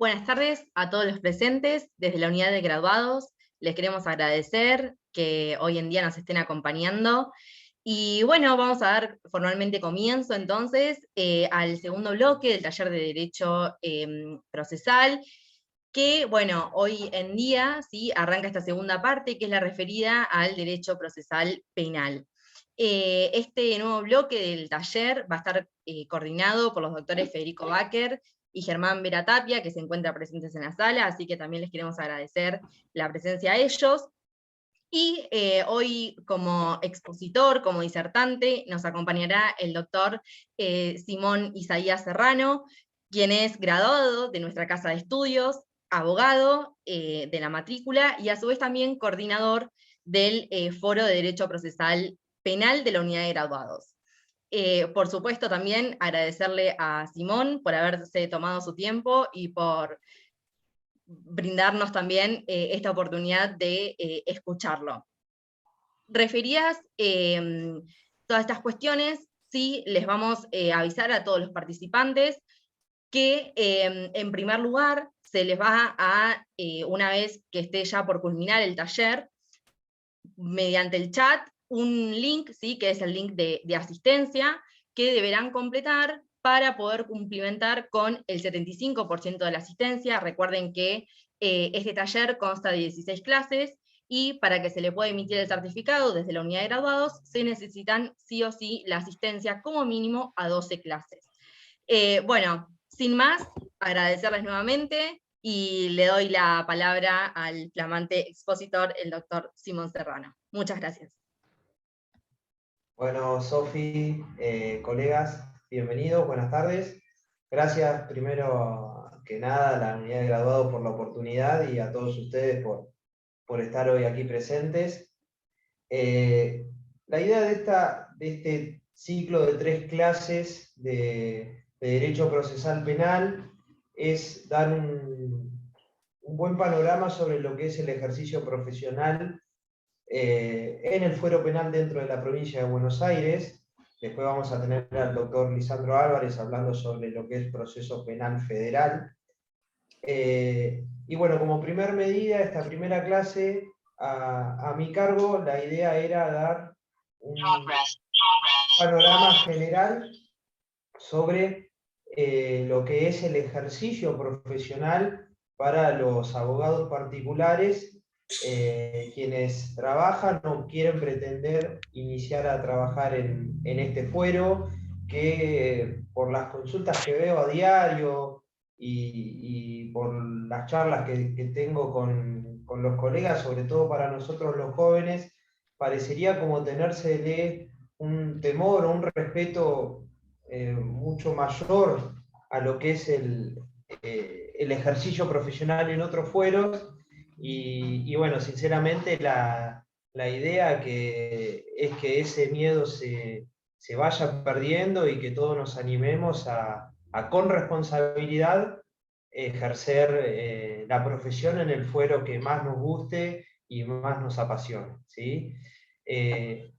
Buenas tardes a todos los presentes. Desde la unidad de graduados les queremos agradecer que hoy en día nos estén acompañando. Y bueno, vamos a dar formalmente comienzo entonces al segundo bloque del taller de Derecho Procesal, que bueno, hoy en día ¿sí? Arranca esta segunda parte, que es la referida al Derecho Procesal Penal. Este nuevo bloque del taller va a estar coordinado por los doctores Federico Bacher y Germán Veratapia, que se encuentran presentes en la sala, así que también les queremos agradecer la presencia a ellos. Y hoy como expositor, como disertante, nos acompañará el doctor Simón Isaías Serrano, quien es graduado de nuestra casa de estudios, abogado de la matrícula y a su vez también coordinador del Foro de Derecho Procesal Penal de la Unidad de Graduados. Por supuesto también agradecerle a Simón por haberse tomado su tiempo y por brindarnos también esta oportunidad de escucharlo. Referidas todas estas cuestiones, sí les vamos a avisar a todos los participantes que en primer lugar se les va a, una vez que esté ya por culminar el taller, mediante el chat, un link, ¿sí? Que es el link de asistencia, que deberán completar para poder cumplimentar con el 75% de la asistencia. Recuerden que este taller consta de 16 clases, y para que se le pueda emitir el certificado desde la unidad de graduados, se necesitan sí o sí la asistencia como mínimo a 12 clases. Bueno, sin más, agradecerles nuevamente, y le doy la palabra al flamante expositor, el doctor Simón Serrano. Muchas gracias. Bueno, Sofi, colegas, bienvenidos, buenas tardes. Gracias primero que nada a la unidad de graduados por la oportunidad y a todos ustedes por estar hoy aquí presentes. La idea de este ciclo de 3 clases de Derecho Procesal Penal es dar un buen panorama sobre lo que es el ejercicio profesional en el fuero penal dentro de la provincia de Buenos Aires. Después vamos a tener al doctor Lisandro Álvarez hablando sobre lo que es proceso penal federal. Y bueno, como primer medida, esta primera clase, a mi cargo, la idea era dar un panorama general sobre lo que es el ejercicio profesional para los abogados particulares, quienes trabajan o quieren pretender iniciar a trabajar en este fuero, que por las consultas que veo a diario y por las charlas que tengo con los colegas, sobre todo para nosotros los jóvenes, parecería como tenérsele un temor o un respeto mucho mayor a lo que es el ejercicio profesional en otros fueros, y bueno, sinceramente la idea es que ese miedo se vaya perdiendo y que todos nos animemos a con responsabilidad ejercer la profesión en el fuero que más nos guste y más nos apasione, ¿sí?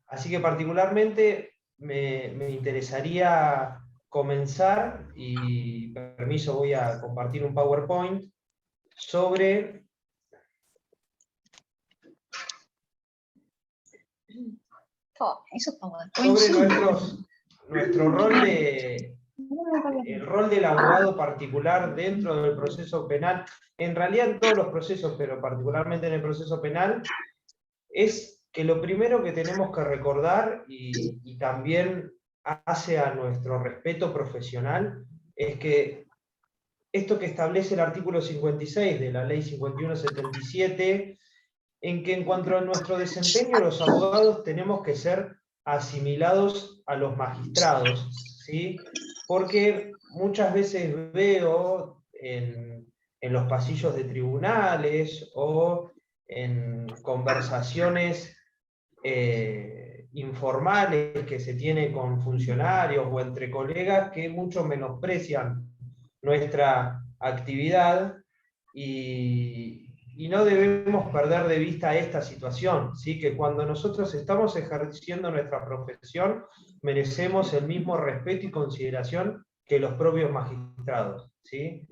Así que particularmente me interesaría comenzar, y permiso, voy a compartir un PowerPoint sobre nuestro rol el rol del abogado particular dentro del proceso penal. En realidad en todos los procesos, pero particularmente en el proceso penal, es que lo primero que tenemos que recordar, y también hace a nuestro respeto profesional, es que esto que establece el artículo 56 de la ley 5177, en que en cuanto a nuestro desempeño, los abogados tenemos que ser asimilados a los magistrados, ¿sí? Porque muchas veces veo en los pasillos de tribunales o en conversaciones informales que se tienen con funcionarios o entre colegas, que muchos menosprecian nuestra actividad, y no debemos perder de vista esta situación, ¿sí? Que cuando nosotros estamos ejerciendo nuestra profesión merecemos el mismo respeto y consideración que los propios magistrados, ¿sí?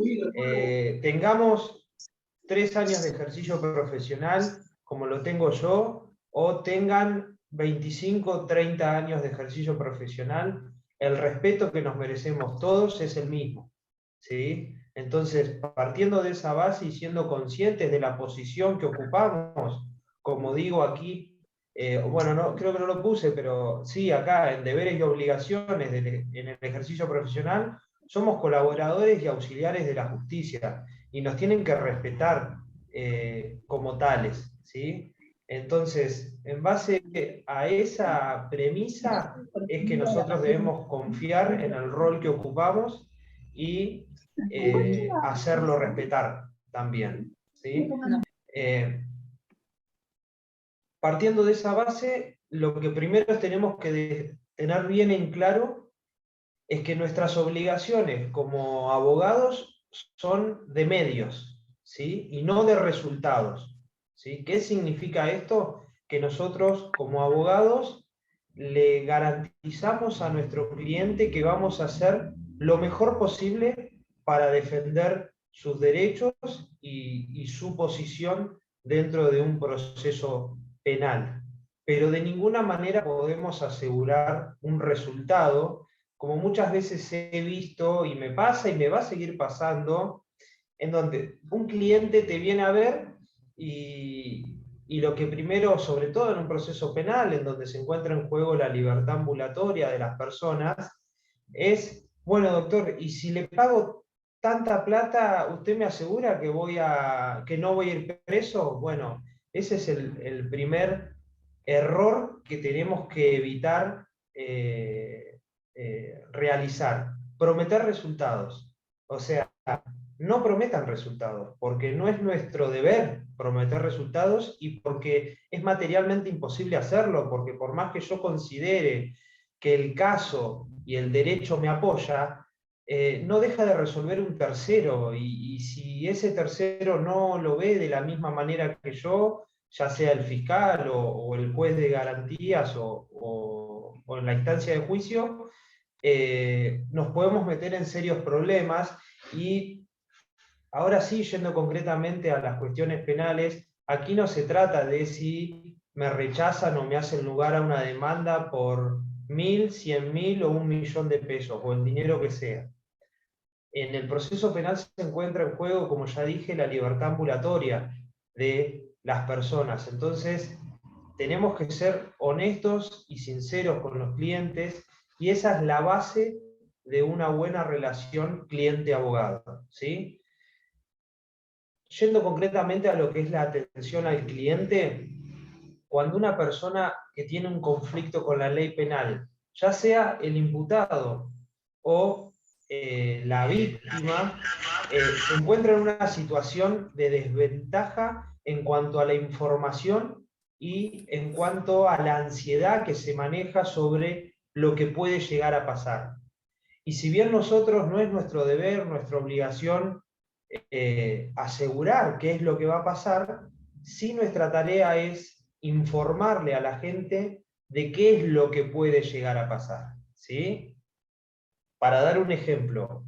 Tengamos 3 años de ejercicio profesional, como lo tengo yo, o tengan 25, 30 años de ejercicio profesional, el respeto que nos merecemos todos es el mismo, ¿sí? Entonces, partiendo de esa base y siendo conscientes de la posición que ocupamos, como digo aquí, bueno, no, creo que no lo puse, pero sí, acá en deberes y obligaciones en el ejercicio profesional, somos colaboradores y auxiliares de la justicia, y nos tienen que respetar como tales, ¿sí? Entonces, en base a esa premisa, es que nosotros debemos confiar en el rol que ocupamos y hacerlo respetar también, ¿sí? Partiendo de esa base, lo que primero tenemos que tener bien en claro es que nuestras obligaciones como abogados son de medios, ¿sí? Y no de resultados, ¿sí? ¿Qué significa esto? Que nosotros como abogados le garantizamos a nuestro cliente que vamos a hacer lo mejor posible para defender sus derechos y su posición dentro de un proceso penal. Pero de ninguna manera podemos asegurar un resultado, como muchas veces he visto y me pasa y me va a seguir pasando, en donde un cliente te viene a ver y lo que primero, sobre todo en un proceso penal, en donde se encuentra en juego la libertad ambulatoria de las personas, es, bueno, doctor, y si le pago tanta plata, ¿usted me asegura que no voy a ir preso? Bueno, ese es el primer error que tenemos que evitar realizar. Prometer resultados. O sea, no prometan resultados, porque no es nuestro deber prometer resultados y porque es materialmente imposible hacerlo, porque por más que yo considere que el caso y el derecho me apoya, no deja de resolver un tercero, y si ese tercero no lo ve de la misma manera que yo, ya sea el fiscal o el juez de garantías o en la instancia de juicio, nos podemos meter en serios problemas. Y ahora sí, yendo concretamente a las cuestiones penales, aquí no se trata de si me rechazan o me hacen lugar a una demanda por 1.000, 100.000 o 1.000.000 de pesos, o el dinero que sea. En el proceso penal se encuentra en juego, como ya dije, la libertad ambulatoria de las personas. Entonces, tenemos que ser honestos y sinceros con los clientes, y esa es la base de una buena relación cliente-abogado, ¿sí? Yendo concretamente a lo que es la atención al cliente, cuando una persona que tiene un conflicto con la ley penal, ya sea el imputado o la víctima, se encuentra en una situación de desventaja en cuanto a la información y en cuanto a la ansiedad que se maneja sobre lo que puede llegar a pasar. Y si bien nosotros no es nuestro deber, nuestra obligación, asegurar qué es lo que va a pasar, sí nuestra tarea es informarle a la gente de qué es lo que puede llegar a pasar, ¿sí? Para dar un ejemplo,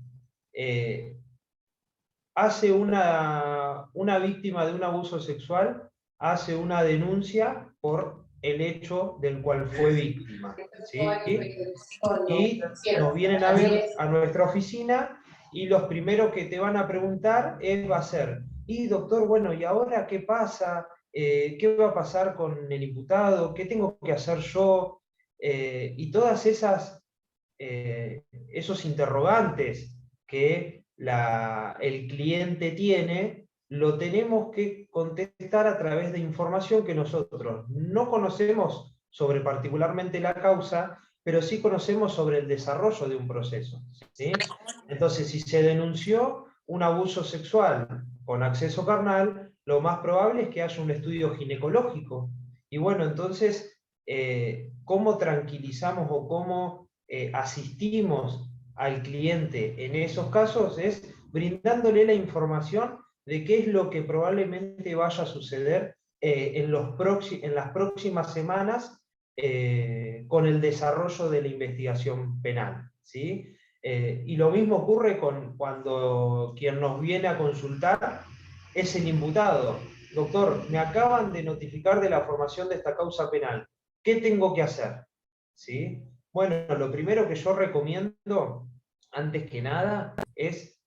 hace una víctima de un abuso sexual, hace una denuncia por el hecho del cual fue víctima, ¿sí? Y nos vienen a ver a nuestra oficina, y los primeros que te van a preguntar va a ser, y doctor, bueno, ¿y ahora qué pasa? ¿Qué va a pasar con el imputado? ¿Qué tengo que hacer yo? Y todas esos interrogantes que el cliente tiene, lo tenemos que contestar a través de información que nosotros no conocemos sobre particularmente la causa, pero sí conocemos sobre el desarrollo de un proceso, ¿sí? Entonces, si se denunció un abuso sexual con acceso carnal, lo más probable es que haya un estudio ginecológico. Y bueno, entonces, ¿cómo tranquilizamos o cómo asistimos al cliente en esos casos? Es brindándole la información de qué es lo que probablemente vaya a suceder en las próximas semanas con el desarrollo de la investigación penal, ¿sí? Y lo mismo ocurre cuando quien nos viene a consultar es el imputado. Doctor, me acaban de notificar de la formación de esta causa penal. ¿Qué tengo que hacer? ¿Sí? Bueno, lo primero que yo recomiendo, antes que nada, es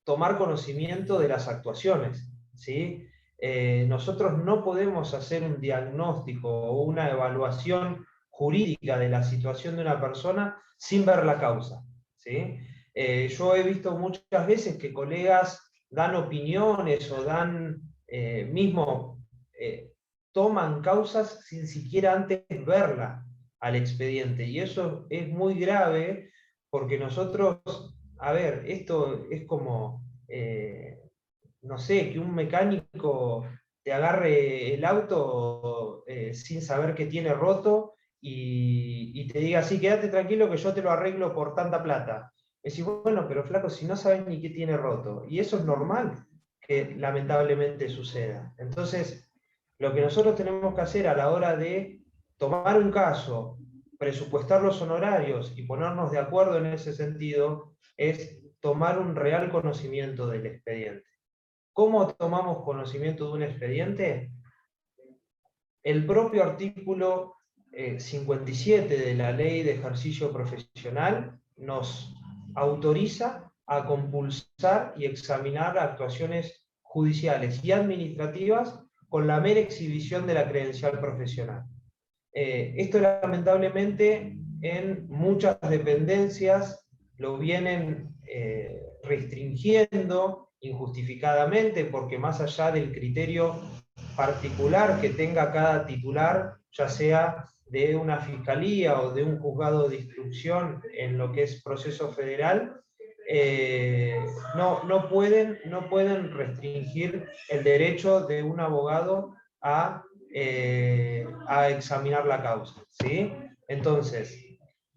tomar conocimiento de las actuaciones. ¿Sí? Nosotros no podemos hacer un diagnóstico o una evaluación jurídica de la situación de una persona sin ver la causa. ¿Sí? Yo he visto muchas veces que colegas dan opiniones o toman causas sin siquiera antes verla al expediente. Y eso es muy grave porque nosotros, a ver, esto es como, no sé, que un mecánico te agarre el auto sin saber que tiene roto y te diga, sí, quédate tranquilo que yo te lo arreglo por tanta plata. Decís, bueno, pero flaco, si no sabes ni qué tiene roto. Y eso es normal que lamentablemente suceda. Entonces, lo que nosotros tenemos que hacer a la hora de tomar un caso, presupuestar los honorarios y ponernos de acuerdo en ese sentido, es tomar un real conocimiento del expediente. ¿Cómo tomamos conocimiento de un expediente? El propio artículo 57 de la Ley de Ejercicio Profesional nos autoriza a compulsar y examinar actuaciones judiciales y administrativas con la mera exhibición de la credencial profesional. Esto lamentablemente en muchas dependencias lo vienen restringiendo injustificadamente, porque más allá del criterio particular que tenga cada titular, ya sea de una fiscalía o de un juzgado de instrucción en lo que es proceso federal, no pueden restringir el derecho de un abogado a examinar la causa. ¿Sí? Entonces,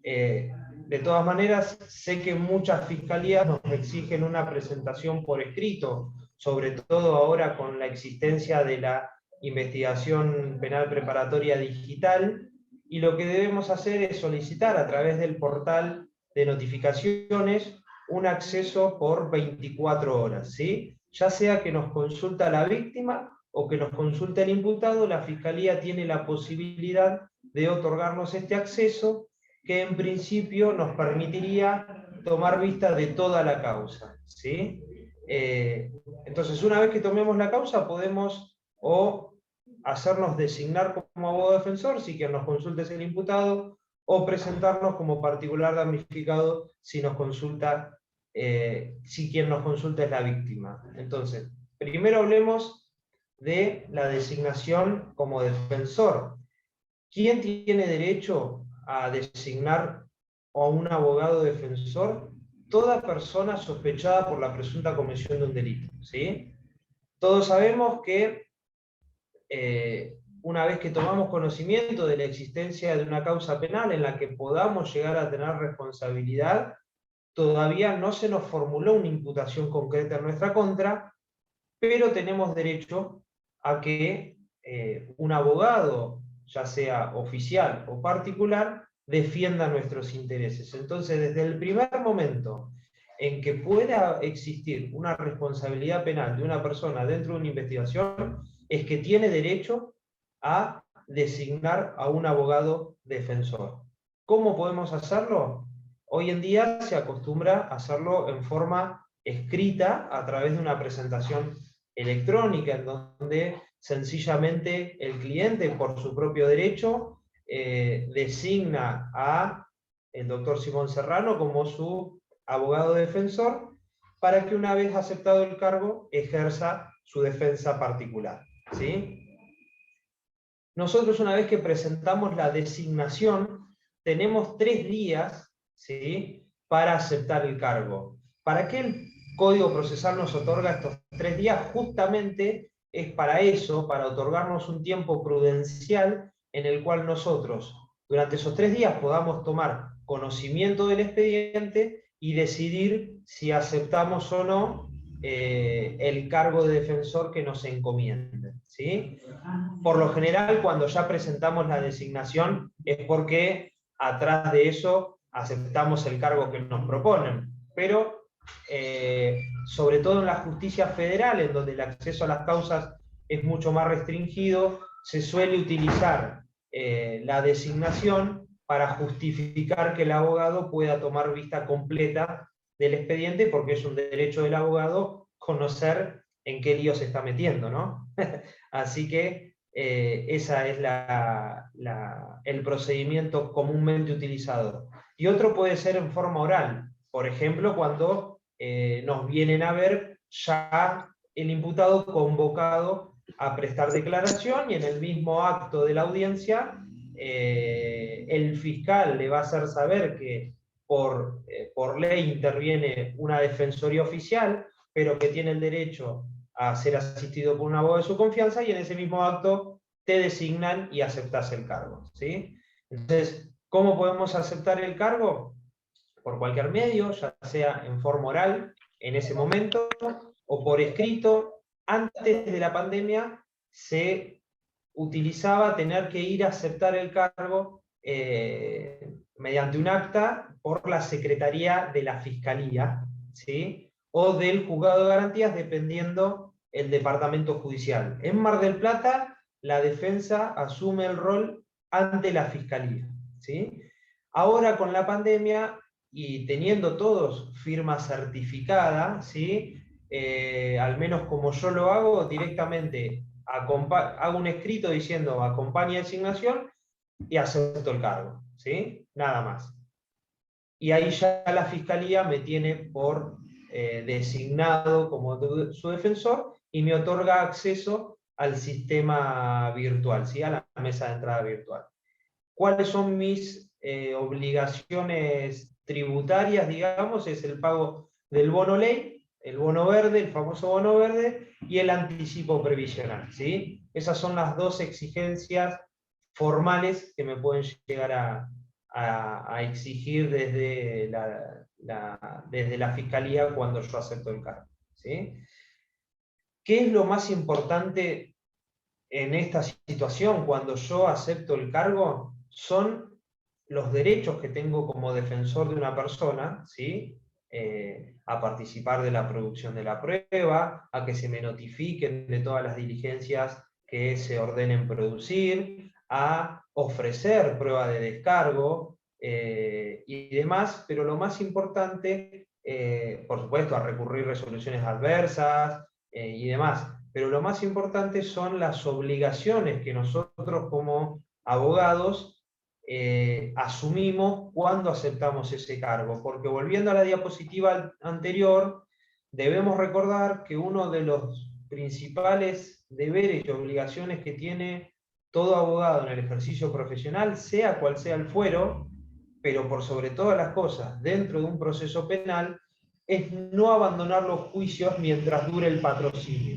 de todas maneras, sé que muchas fiscalías nos exigen una presentación por escrito, sobre todo ahora con la existencia de la investigación penal preparatoria digital, y lo que debemos hacer es solicitar a través del portal de notificaciones un acceso por 24 horas, ¿sí? Ya sea que nos consulta la víctima o que nos consulte el imputado, la Fiscalía tiene la posibilidad de otorgarnos este acceso, que en principio nos permitiría tomar vista de toda la causa, ¿sí? Entonces, una vez que tomemos la causa, podemos o hacernos designar como abogado defensor, si quien nos consulte es el imputado, o presentarnos como particular damnificado si quien nos consulta es la víctima. Entonces, primero hablemos de la designación como defensor. ¿Quién tiene derecho a designar a un abogado defensor? Toda persona sospechada por la presunta comisión de un delito, ¿sí? Todos sabemos que una vez que tomamos conocimiento de la existencia de una causa penal en la que podamos llegar a tener responsabilidad, todavía no se nos formuló una imputación concreta en nuestra contra, pero tenemos derecho a que un abogado, ya sea oficial o particular, defienda nuestros intereses. Entonces, desde el primer momento en que pueda existir una responsabilidad penal de una persona dentro de una investigación, es que tiene derecho a designar a un abogado defensor. ¿Cómo podemos hacerlo? Hoy en día se acostumbra a hacerlo en forma escrita a través de una presentación electrónica, en donde sencillamente el cliente, por su propio derecho, designa a el doctor Simón Serrano como su abogado defensor, para que una vez aceptado el cargo ejerza su defensa particular. ¿Sí? Nosotros, una vez que presentamos la designación, tenemos 3 días, ¿sí?, para aceptar el cargo. ¿Para qué el Código Procesal nos otorga estos 3 días? Justamente es para eso, para otorgarnos un tiempo prudencial en el cual nosotros, durante esos 3 días, podamos tomar conocimiento del expediente y decidir si aceptamos o no el cargo de defensor que nos encomienden, ¿sí? Por lo general, cuando ya presentamos la designación, es porque atrás de eso aceptamos el cargo que nos proponen. Pero, sobre todo en la justicia federal, en donde el acceso a las causas es mucho más restringido, se suele utilizar la designación para justificar que el abogado pueda tomar vista completa del expediente, porque es un derecho del abogado conocer en qué lío se está metiendo, ¿no? Así que ese es el procedimiento comúnmente utilizado. Y otro puede ser en forma oral, por ejemplo, cuando nos vienen a ver ya el imputado convocado a prestar declaración, y en el mismo acto de la audiencia el fiscal le va a hacer saber que por ley interviene una defensoría oficial, pero que tiene el derecho a ser asistido por un abogado de su confianza, y en ese mismo acto te designan y aceptas el cargo, ¿sí? Entonces, ¿cómo podemos aceptar el cargo? Por cualquier medio, ya sea en forma oral, en ese momento, o por escrito. Antes de la pandemia se utilizaba tener que ir a aceptar el cargo mediante un acta por la Secretaría de la Fiscalía, ¿sí? O del Juzgado de Garantías, dependiendo el departamento judicial. En Mar del Plata, la defensa asume el rol ante la Fiscalía, ¿sí? Ahora, con la pandemia, y teniendo todos firma certificada, ¿sí? Al menos como yo lo hago, directamente hago un escrito diciendo acompaña designación y acepto el cargo, ¿sí? Nada más. Y ahí ya la Fiscalía me tiene por designado como su defensor y me otorga acceso al sistema virtual, ¿sí? A la mesa de entrada virtual. ¿Cuáles son mis obligaciones tributarias, digamos? Es el pago del bono ley, el bono verde, el famoso bono verde, y el anticipo previsional, ¿sí? Esas son las dos exigencias formales que me pueden llegar a exigir desde la Fiscalía cuando yo acepto el cargo, ¿sí? ¿Qué es lo más importante en esta situación cuando yo acepto el cargo? Son los derechos que tengo como defensor de una persona, ¿sí? A participar de la producción de la prueba, a que se me notifiquen de todas las diligencias que se ordenen producir, a ofrecer prueba de descargo y demás, pero lo más importante, por supuesto, a recurrir resoluciones adversas y demás, pero lo más importante son las obligaciones que nosotros como abogados asumimos cuando aceptamos ese cargo. Porque, volviendo a la diapositiva anterior, debemos recordar que uno de los principales deberes y obligaciones que tiene todo abogado en el ejercicio profesional, sea cual sea el fuero, pero por sobre todas las cosas, dentro de un proceso penal, es no abandonar los juicios mientras dure el patrocinio.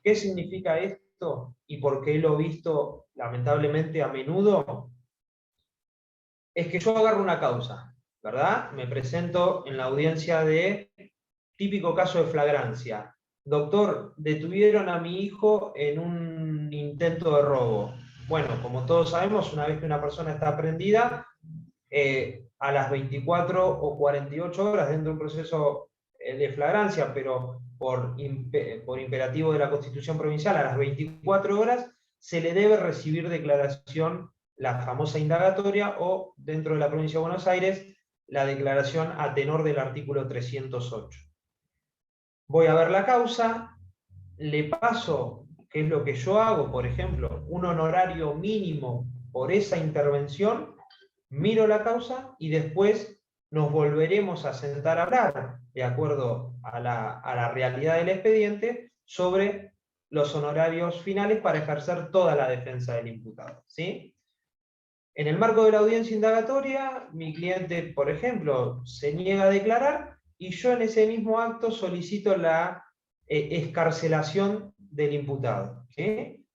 ¿Qué significa esto? ¿Y por qué lo he visto lamentablemente a menudo? Es que yo agarro una causa, ¿verdad? Me presento en la audiencia de típico caso de flagrancia. Doctor, detuvieron a mi hijo en un intento de robo. Bueno, como todos sabemos, una vez que una persona está prendida, a las 24 o 48 horas dentro de un proceso de flagrancia, pero por imperativo de la Constitución Provincial, a las 24 horas se le debe recibir declaración, la famosa indagatoria, o dentro de la provincia de Buenos Aires, la declaración a tenor del artículo 308. Voy a ver la causa, le paso, que es lo que yo hago, por ejemplo, un honorario mínimo por esa intervención, miro la causa y después nos volveremos a sentar a hablar, de acuerdo a la realidad del expediente, sobre los honorarios finales para ejercer toda la defensa del imputado, ¿sí? En el marco de la audiencia indagatoria, mi cliente, por ejemplo, se niega a declarar y yo en ese mismo acto solicito la excarcelación del imputado, ¿sí?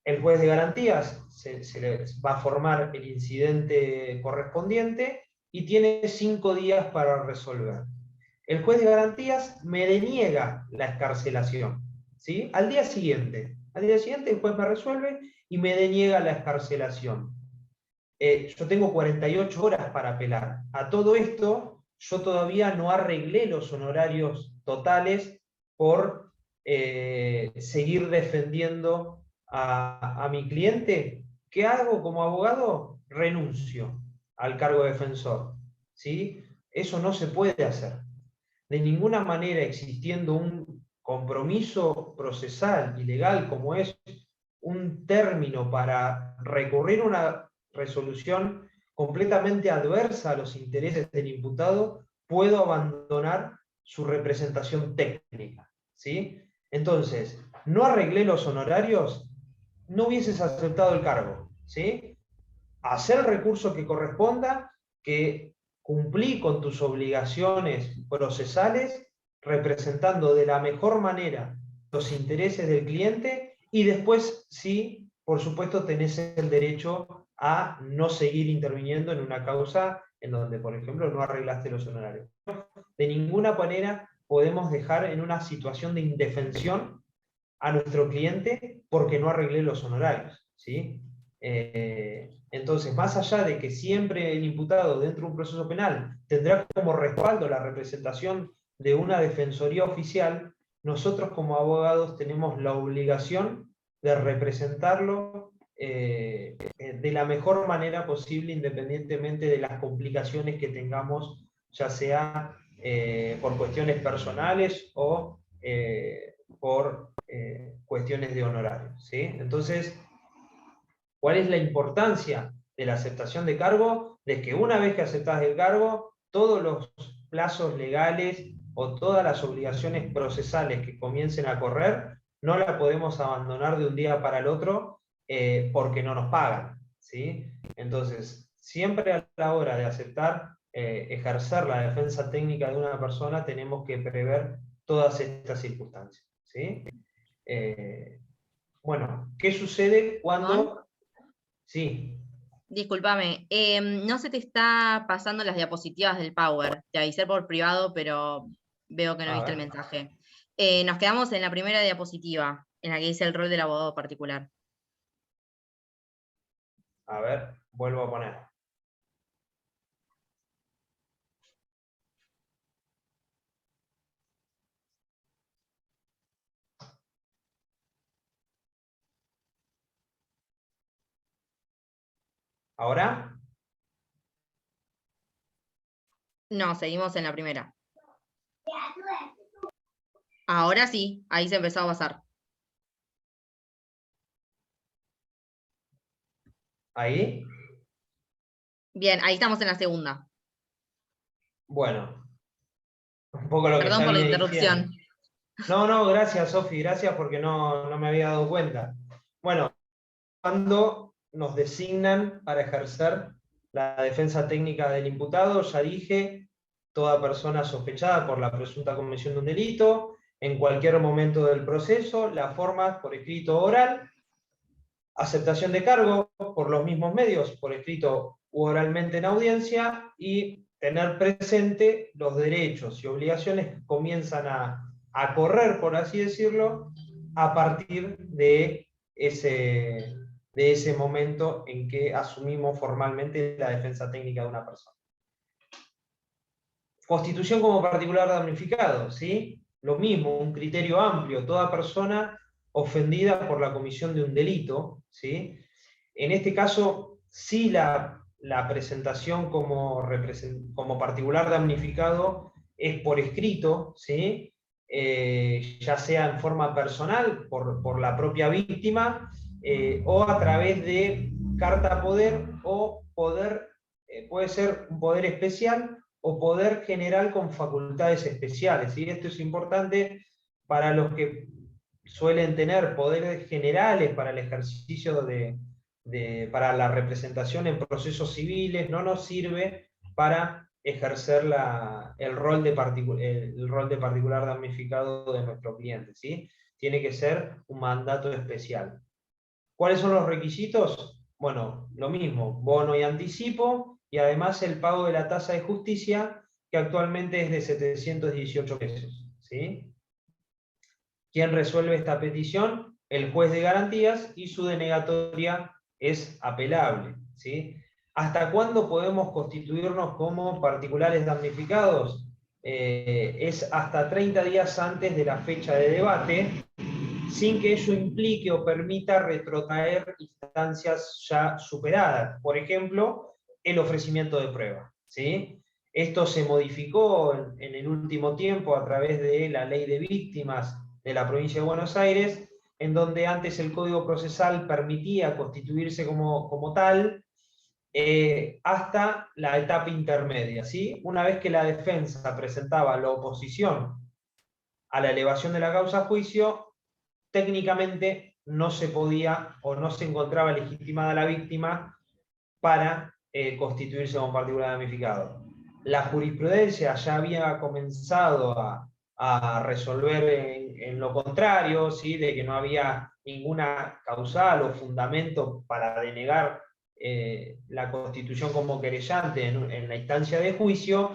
El juez de garantías se le va a formar el incidente correspondiente y tiene 5 días para resolver. El juez de garantías me deniega la excarcelación, ¿sí? Al día siguiente el juez me resuelve y me deniega la excarcelación. yo tengo 48 horas para apelar. A todo esto, yo todavía no arreglé los honorarios totales por seguir defendiendo a mi cliente. ¿Qué hago como abogado? Renuncio al cargo de defensor. ¿Sí? Eso no se puede hacer. De ninguna manera, existiendo un compromiso procesal y legal como es un término para recurrir a una resolución completamente adversa a los intereses del imputado, puedo abandonar su representación técnica. ¿Sí? Entonces, no arreglé los honorarios, no hubieses aceptado el cargo. ¿Sí? Hacer el recurso que corresponda, que cumplí con tus obligaciones procesales, representando de la mejor manera los intereses del cliente, y después sí, por supuesto, tenés el derecho a no seguir interviniendo en una causa en donde, por ejemplo, no arreglaste los honorarios. De ninguna manera podemos dejar en una situación de indefensión a nuestro cliente porque no arreglé los honorarios. ¿Sí? Entonces, más allá de que siempre el imputado dentro de un proceso penal tendrá como respaldo la representación de una defensoría oficial, nosotros como abogados tenemos la obligación de representarlo de la mejor manera posible, independientemente de las complicaciones que tengamos, ya sea por cuestiones personales o por cuestiones de honorarios. ¿Sí? Entonces, ¿cuál es la importancia de la aceptación de cargo? De que una vez que aceptás el cargo, todos los plazos legales o todas las obligaciones procesales que comiencen a correr, no las podemos abandonar de un día para el otro porque no nos pagan. ¿Sí? Entonces, siempre a la hora de aceptar ejercer la defensa técnica de una persona, tenemos que prever todas estas circunstancias. ¿Sí? Bueno, ¿qué sucede cuando... ¿Perdón? Sí. Discúlpame, no se te está pasando las diapositivas del Power. Te avisé por privado, pero veo que no A viste el ver. mensaje. Nos quedamos en la primera diapositiva, en la que dice el rol del abogado particular. A ver, vuelvo a poner. ¿Ahora? No, seguimos en la primera. Ahora sí, ahí se empezó a pasar. ¿Ahí? Bien, ahí estamos en la segunda. Bueno, un poco lo que Perdón ya por la vine diciendo. interrupción. No, gracias, Sofi, gracias porque no me había dado cuenta. Bueno, cuando nos designan para ejercer la defensa técnica del imputado, ya dije, toda persona sospechada por la presunta comisión de un delito, en cualquier momento del proceso, las formas por escrito o oral, aceptación de cargo por los mismos medios, por escrito u oralmente en audiencia, y tener presente los derechos y obligaciones que comienzan a correr, por así decirlo, a partir de ese momento en que asumimos formalmente la defensa técnica de una persona. Constitución como particular damnificado, ¿sí? Lo mismo, un criterio amplio, toda persona ofendida por la comisión de un delito, ¿sí? En este caso, sí la presentación como particular damnificado es por escrito, ¿sí? Ya sea en forma personal, por la propia víctima, o a través de carta poder o poder, puede ser un poder especial o poder general con facultades especiales. Y esto es importante para los que suelen tener poderes generales para el ejercicio para la representación en procesos civiles, no nos sirve para ejercer el rol de particular damnificado de nuestro cliente. ¿Sí? Tiene que ser un mandato especial. ¿Cuáles son los requisitos? Bueno, lo mismo, bono y anticipo, y además el pago de la tasa de justicia, que actualmente es de 718 pesos. ¿Sí? ¿Quién resuelve esta petición? El juez de garantías, y su denegatoria es apelable. ¿Sí? ¿Hasta cuándo podemos constituirnos como particulares damnificados? Es hasta 30 días antes de la fecha de debate, sin que ello implique o permita retrotraer instancias ya superadas. Por ejemplo, el ofrecimiento de prueba, ¿sí? Esto se modificó en el último tiempo a través de la Ley de Víctimas de la Provincia de Buenos Aires, en donde antes el Código Procesal permitía constituirse como tal, hasta la etapa intermedia, ¿sí? Una vez que la defensa presentaba la oposición a la elevación de la causa a juicio, técnicamente no se podía o no se encontraba legitimada la víctima para constituirse como particular damnificado. La jurisprudencia ya había comenzado a resolver en lo contrario, ¿sí? De que no había ninguna causal o fundamento para denegar la constitución como querellante en la instancia de juicio,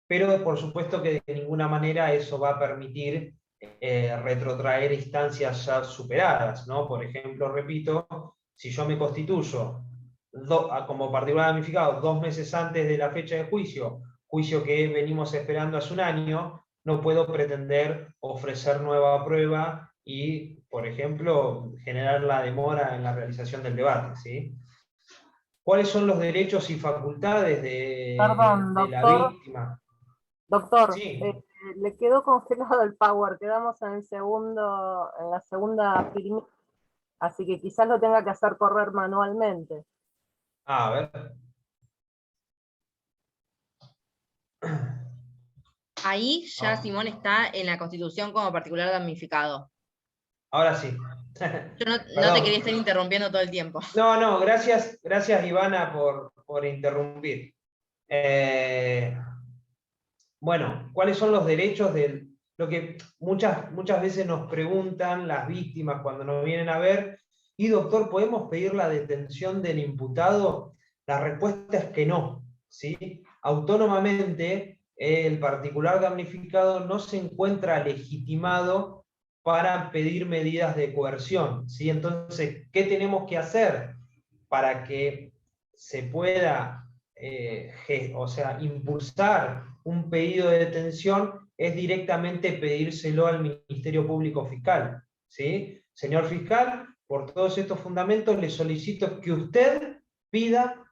pero por supuesto que de ninguna manera eso va a permitir retrotraer instancias ya superadas, ¿no? Por ejemplo, repito, si yo me constituyo como particular damnificado 2 meses antes de la fecha de juicio, juicio que venimos esperando hace un año, no puedo pretender ofrecer nueva prueba y, por ejemplo, generar la demora en la realización del debate, ¿sí? ¿Cuáles son los derechos y facultades Perdón, de la doctor. víctima? Doctor, Sí. le quedó congelado el power, quedamos en la segunda filmina, así que quizás lo tenga que hacer correr manualmente. A ver. Ahí ya Simón está en la Constitución como particular damnificado. Ahora sí. Yo no te quería estar interrumpiendo todo el tiempo. No, gracias Ivana por interrumpir. Bueno, ¿cuáles son los derechos de lo que muchas veces nos preguntan las víctimas cuando nos vienen a ver? Y doctor, ¿podemos pedir la detención del imputado? La respuesta es que no, ¿sí? Autónomamente, el particular damnificado no se encuentra legitimado para pedir medidas de coerción, ¿sí? Entonces, ¿qué tenemos que hacer para que se pueda impulsar un pedido de detención? Es directamente pedírselo al Ministerio Público Fiscal, ¿sí? Señor fiscal, por todos estos fundamentos le solicito que usted pida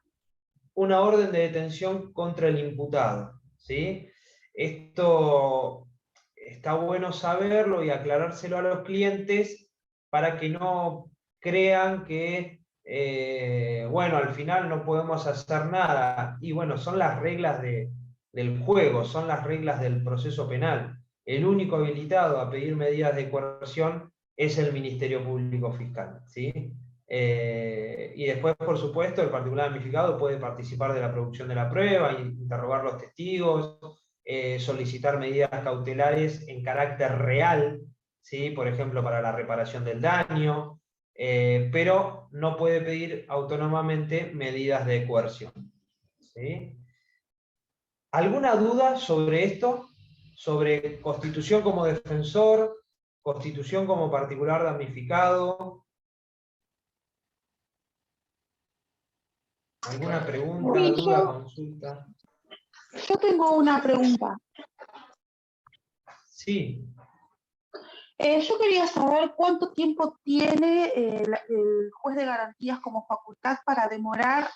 una orden de detención contra el imputado, ¿sí? Esto está bueno saberlo y aclarárselo a los clientes para que no crean que, bueno, al final no podemos hacer nada. Y bueno, son las reglas del juego, son las reglas del proceso penal. El único habilitado a pedir medidas de coerción es el Ministerio Público Fiscal, ¿sí? Y después, por supuesto, el particular damnificado puede participar de la producción de la prueba, interrogar los testigos, solicitar medidas cautelares en carácter real, ¿sí? Por ejemplo, para la reparación del daño, pero no puede pedir autónomamente medidas de coerción, ¿sí? ¿Alguna duda sobre esto? ¿Sobre constitución como defensor, constitución como particular damnificado? ¿Alguna pregunta, Sí, duda, consulta? yo tengo una pregunta. Sí. Yo quería saber cuánto tiempo tiene el juez de garantías como facultad para demorar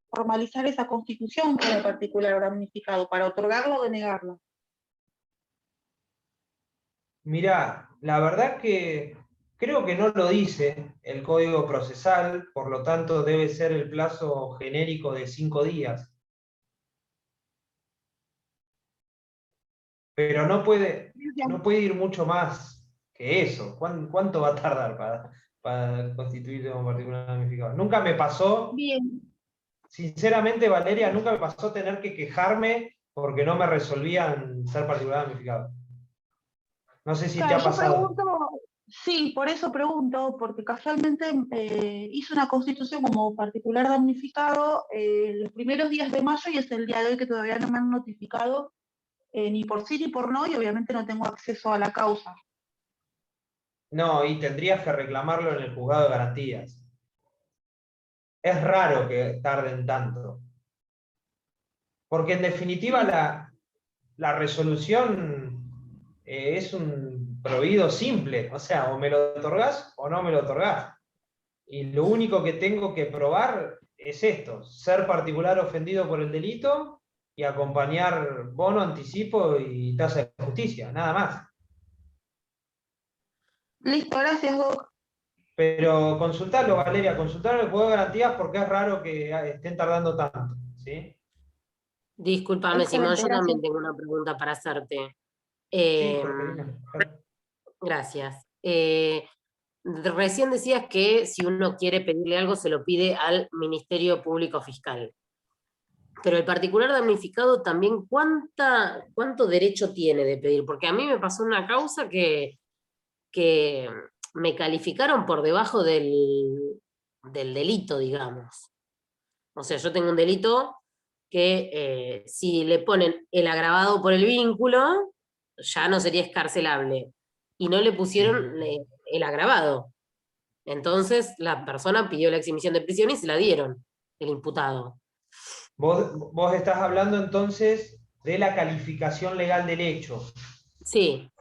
formalizar esa constitución como particular damnificado, para otorgarla o denegarla. Mirá, la verdad que creo que no lo dice el Código Procesal, por lo tanto debe ser el plazo genérico de 5 días. Pero no puede ir mucho más que eso. ¿Cuánto va a tardar para constituirse como particular damnificado? Nunca me pasó, Bien. sinceramente, Valeria, nunca me pasó tener que quejarme porque no me resolvían ser particular damnificado. No sé si te Claro, ha yo pasado. pregunto, sí, por eso pregunto, porque casualmente hice una constitución como particular damnificado los primeros días de mayo y es el día de hoy que todavía no me han notificado ni por sí ni por no, y obviamente no tengo acceso a la causa. No, y tendrías que reclamarlo en el juzgado de garantías. es raro que tarden tanto. Porque en definitiva la resolución es un prohibido simple, o sea, o me lo otorgás o no me lo otorgás. Y lo único que tengo que probar es esto, ser particular ofendido por el delito y acompañar bono, anticipo y tasa de justicia, nada más. Listo, gracias, Doc. Pero consultarlo, Valeria, consultarlo el juego de garantías porque es raro que estén tardando tanto, ¿sí? Discúlpame, Simón, Excelente, yo también gracias. tengo una pregunta para hacerte. Sí, Jorgelina. Gracias. Recién decías que si uno quiere pedirle algo, se lo pide al Ministerio Público Fiscal. Pero el particular damnificado también, ¿cuánto derecho tiene de pedir? Porque a mí me pasó una causa que me calificaron por debajo del delito, digamos. O sea, yo tengo un delito que si le ponen el agravado por el vínculo, ya no sería escarcelable. Y no le pusieron el agravado. Entonces la persona pidió la exhibición de prisión y se la dieron, el imputado. Vos estás hablando entonces de la calificación legal del hecho. Sí.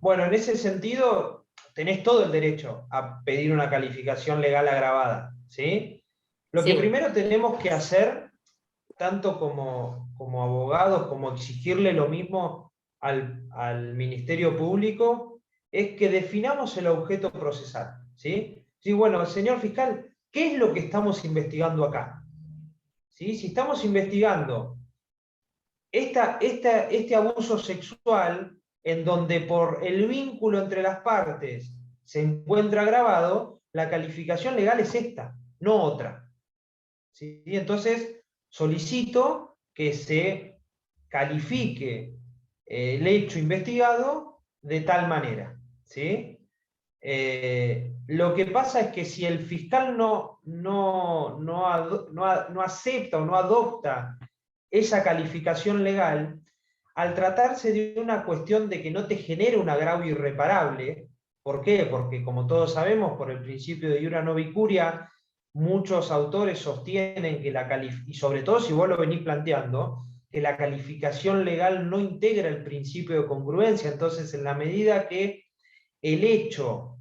Bueno, en ese sentido, tenés todo el derecho a pedir una calificación legal agravada, ¿sí? Lo que primero tenemos que hacer, tanto como abogados, como exigirle lo mismo al Ministerio Público, es que definamos el objeto procesal, ¿sí? Sí, bueno, señor fiscal, ¿qué es lo que estamos investigando acá? ¿Sí? Si estamos investigando este abuso sexual, en donde por el vínculo entre las partes se encuentra agravado, la calificación legal es esta, no otra. ¿Sí? Entonces, solicito que se califique el hecho investigado de tal manera. ¿Sí? Lo que pasa es que si el fiscal no acepta o no adopta esa calificación legal, al tratarse de una cuestión de que no te genere un agravio irreparable, ¿por qué? Porque como todos sabemos, por el principio de iura no vicuria, muchos autores sostienen que y sobre todo si vos lo venís planteando, que la calificación legal no integra el principio de congruencia. Entonces, en la medida que el hecho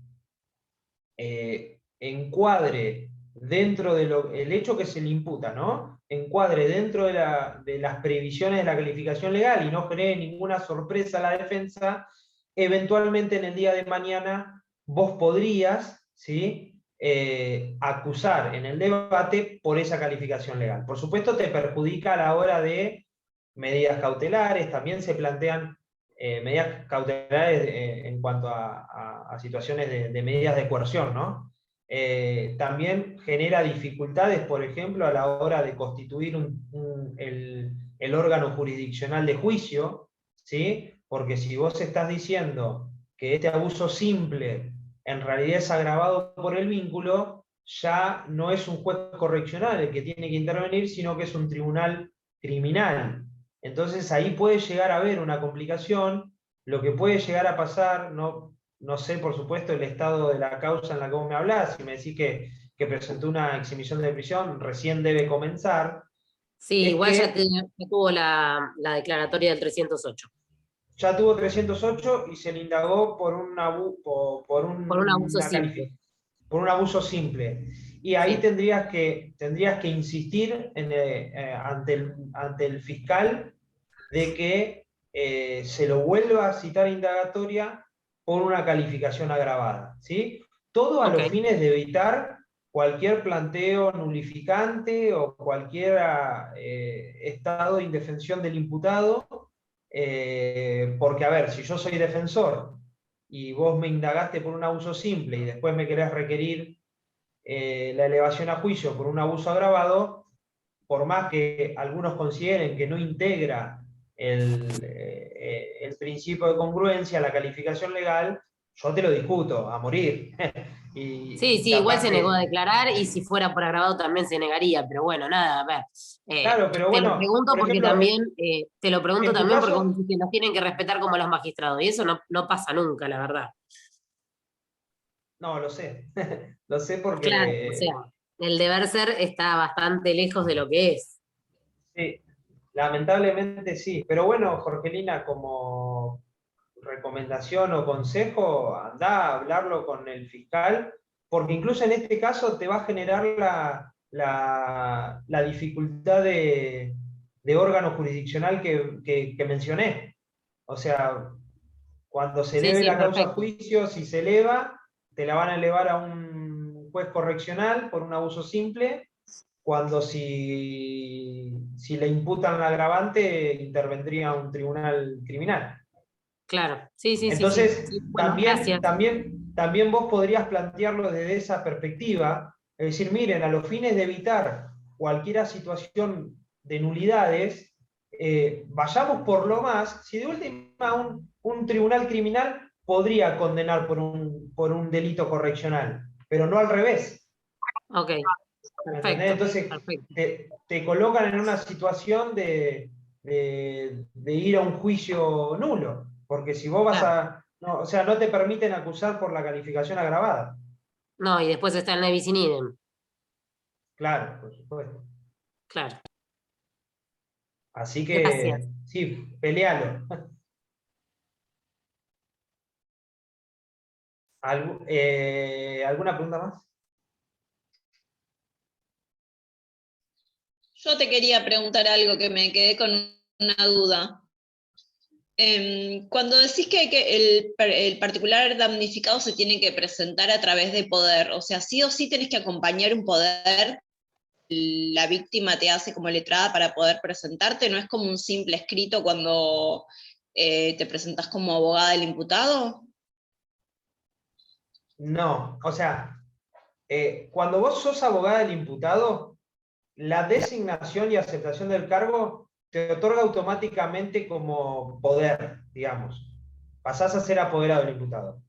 encuadre dentro el hecho que se le imputa, ¿no? Encuadre dentro de las previsiones de la calificación legal y no genere ninguna sorpresa a la defensa, eventualmente en el día de mañana vos podrías, ¿sí? Acusar en el debate por esa calificación legal. Por supuesto te perjudica a la hora de medidas cautelares, también se plantean medidas cautelares en cuanto a situaciones de medidas de coerción, ¿no? También genera dificultades, por ejemplo, a la hora de constituir el órgano jurisdiccional de juicio, ¿sí? Porque si vos estás diciendo que este abuso simple en realidad es agravado por el vínculo, ya no es un juez correccional el que tiene que intervenir, sino que es un tribunal criminal. Entonces ahí puede llegar a haber una complicación. Lo que puede llegar a pasar, no sé por supuesto el estado de la causa en la que vos me hablás, si me decís que presentó una exhibición de prisión, recién debe comenzar. Sí, igual ya tuvo la declaratoria del 308. Ya tuvo 308 y se le indagó por un abuso simple. Por un abuso simple. Y ahí tendrías que insistir ante el fiscal de que se lo vuelva a citar indagatoria por una calificación agravada, ¿sí? Todo a los fines de evitar cualquier planteo nulificante o cualquier estado de indefensión del imputado, porque, a ver, si yo soy defensor y vos me indagaste por un abuso simple y después me querés requerir la elevación a juicio por un abuso agravado, por más que algunos consideren que no integra el principio de congruencia, la calificación legal, yo te lo discuto a morir. Sí, igual se negó a declarar y si fuera por agravado también se negaría, pero bueno, nada, a ver. Claro, pero bueno, te lo pregunto por porque ejemplo, también, porque caso, nos tienen que respetar como los magistrados, y eso no pasa nunca, la verdad. No, lo sé. Lo sé porque Claro, o sea. El deber ser está bastante lejos de lo que es. Sí, lamentablemente sí. Pero bueno, Jorgelina, como recomendación o consejo, anda a hablarlo con el fiscal, porque incluso en este caso te va a generar la dificultad de órgano jurisdiccional que mencioné. O sea, cuando se Sí, eleve sí, la causa a perfecto. juicio, si se eleva, te la van a elevar a un juez correccional por un abuso simple, cuando si le imputan la agravante, intervendría un tribunal criminal. Claro, sí, sí, sí, sí. Entonces, Sí, bueno, gracias. también vos podrías plantearlo desde esa perspectiva, es decir, miren, a los fines de evitar cualquier situación de nulidades, vayamos por lo más, si de última un tribunal criminal podría condenar por un delito correccional, pero no al revés. Ok, ¿Me entendés? perfecto, Entonces, perfecto. te colocan en una situación de ir a un juicio nulo, porque si vos vas Claro. a... No, o sea, no te permiten acusar por la calificación agravada. No, y después está el nebis in idem. Claro, por supuesto. Claro. Así que, Gracias. sí, pelealo. ¿Alguna pregunta más? Yo te quería preguntar algo que me quedé con una duda. Cuando decís que el particular damnificado se tiene que presentar a través de poder, o sea, sí o sí tenés que acompañar un poder, la víctima te hace como letrada para poder presentarte, ¿no es como un simple escrito cuando te presentás como abogada del imputado? No, o sea, cuando vos sos abogada del imputado, la designación y aceptación del cargo te otorga automáticamente como poder, digamos. Pasás a ser apoderado del imputado.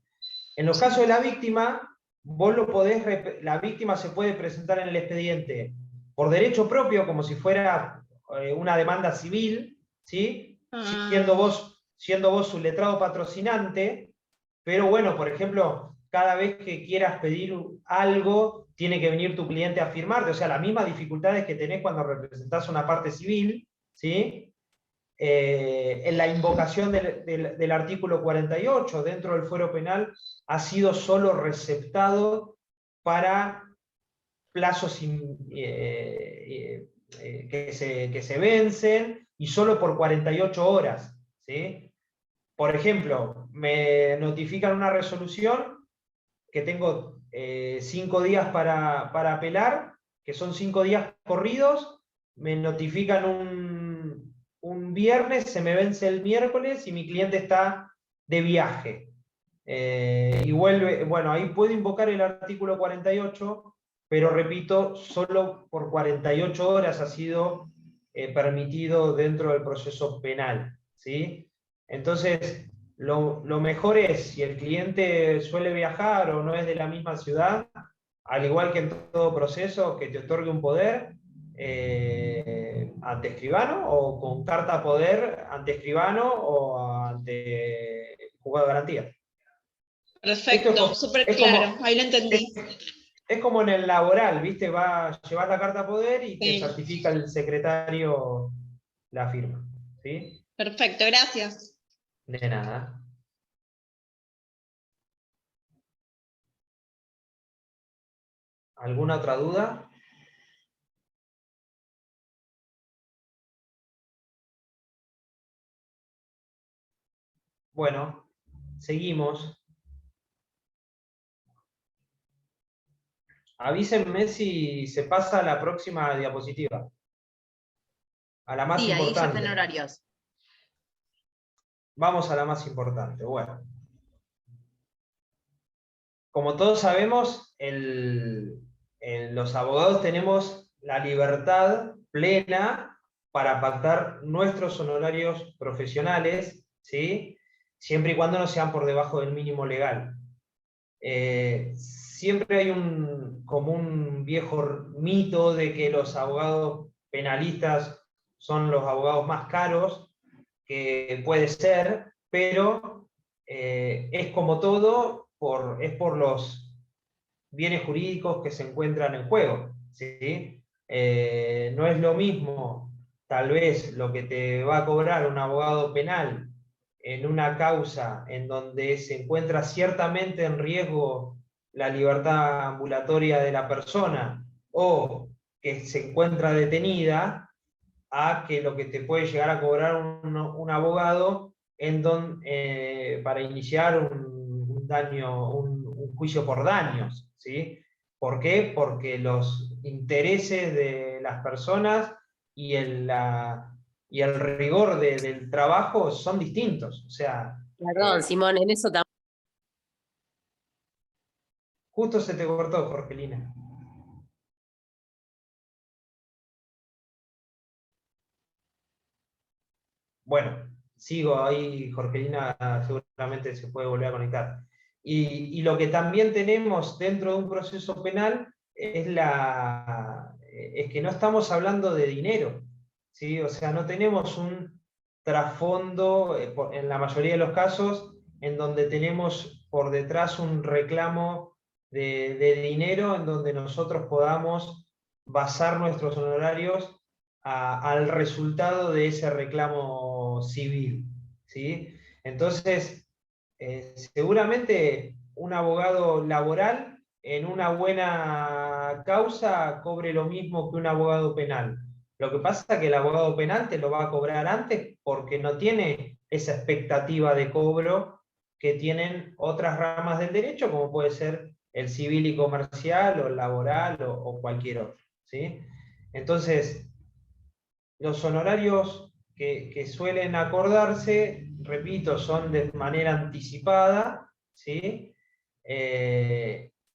En los casos de la víctima, vos lo podés, la víctima se puede presentar en el expediente por derecho propio, como si fuera una demanda civil, ¿sí? Siendo vos su letrado patrocinante, pero bueno, por ejemplo, cada vez que quieras pedir algo, tiene que venir tu cliente a firmarte, o sea, las mismas dificultades que tenés cuando representás una parte civil, ¿sí? En la invocación del artículo 48 dentro del fuero penal ha sido solo receptado para plazos que se vencen y solo por 48 horas. ¿Sí? Por ejemplo, me notifican una resolución que tengo 5 días para apelar, que son 5 días corridos, me notifican un viernes, se me vence el miércoles y mi cliente está de viaje. Y vuelve, bueno, ahí puedo invocar el artículo 48, pero repito, solo por 48 horas ha sido permitido dentro del proceso penal. ¿Sí? Entonces, lo mejor es, si el cliente suele viajar o no es de la misma ciudad, al igual que en todo proceso, que te otorgue un poder ante escribano o con carta poder ante escribano o ante juzgado de garantía. Perfecto, súper es claro, como, ahí lo entendí. es como en el laboral, ¿viste? Va a llevar la carta poder y te Sí. certifica el secretario la firma. ¿Sí? Perfecto, gracias. De nada. ¿Alguna otra duda? Bueno, seguimos. Avísenme si se pasa a la próxima diapositiva. A la más Sí, ahí ya está en importante. horarios. Vamos a la más importante. Bueno. Como todos sabemos, los abogados tenemos la libertad plena para pactar nuestros honorarios profesionales, ¿sí? Siempre y cuando no sean por debajo del mínimo legal. Siempre hay como un viejo mito de que los abogados penalistas son los abogados más caros, que puede ser, pero es como todo, es por los bienes jurídicos que se encuentran en juego. ¿sí? No es lo mismo, tal vez, lo que te va a cobrar un abogado penal en una causa en donde se encuentra ciertamente en riesgo la libertad ambulatoria de la persona, o que se encuentra detenida, a que lo que te puede llegar a cobrar un abogado para iniciar un daño, un juicio por daños, ¿sí? ¿Por qué? Porque los intereses de las personas y el rigor del trabajo son distintos. O sea, Perdón, Simón, en eso también. justo se te cortó, Jorgelina. Bueno, sigo ahí, Jorgelina seguramente se puede volver a conectar. Y lo que también tenemos dentro de un proceso penal es que no estamos hablando de dinero, ¿sí? O sea, no tenemos un trasfondo, en la mayoría de los casos, en donde tenemos por detrás un reclamo de dinero en donde nosotros podamos basar nuestros honorarios al resultado de ese reclamo civil, ¿sí? Entonces, seguramente un abogado laboral en una buena causa cobre lo mismo que un abogado penal. Lo que pasa es que el abogado penal te lo va a cobrar antes porque no tiene esa expectativa de cobro que tienen otras ramas del derecho, como puede ser el civil y comercial, o el laboral, o cualquier otro, ¿sí? Entonces, los honorarios que suelen acordarse, repito, son de manera anticipada, ¿sí?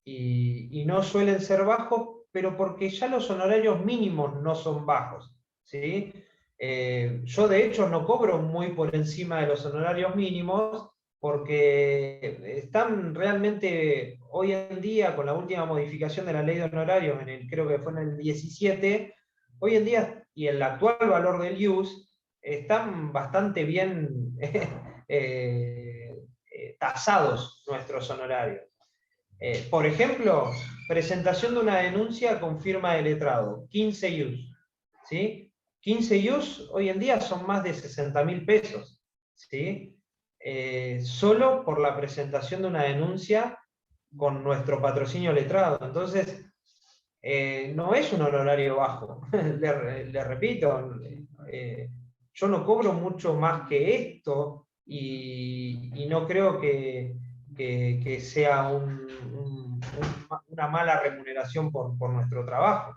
Y no suelen ser bajos, pero porque ya los honorarios mínimos no son bajos, ¿sí? Yo de hecho no cobro muy por encima de los honorarios mínimos, porque están realmente hoy en día, con la última modificación de la ley de honorarios, creo que fue en el 17, hoy en día, y el actual valor del IUS, están bastante bien tasados nuestros honorarios. Por ejemplo, presentación de una denuncia con firma de letrado, 15 IUS, ¿sí? 15 IUS hoy en día son más de 60.000 pesos, ¿sí? Solo por la presentación de una denuncia con nuestro patrocinio letrado. Entonces, no es un honorario bajo. le repito, yo no cobro mucho más que esto, y no creo que sea una mala remuneración por nuestro trabajo.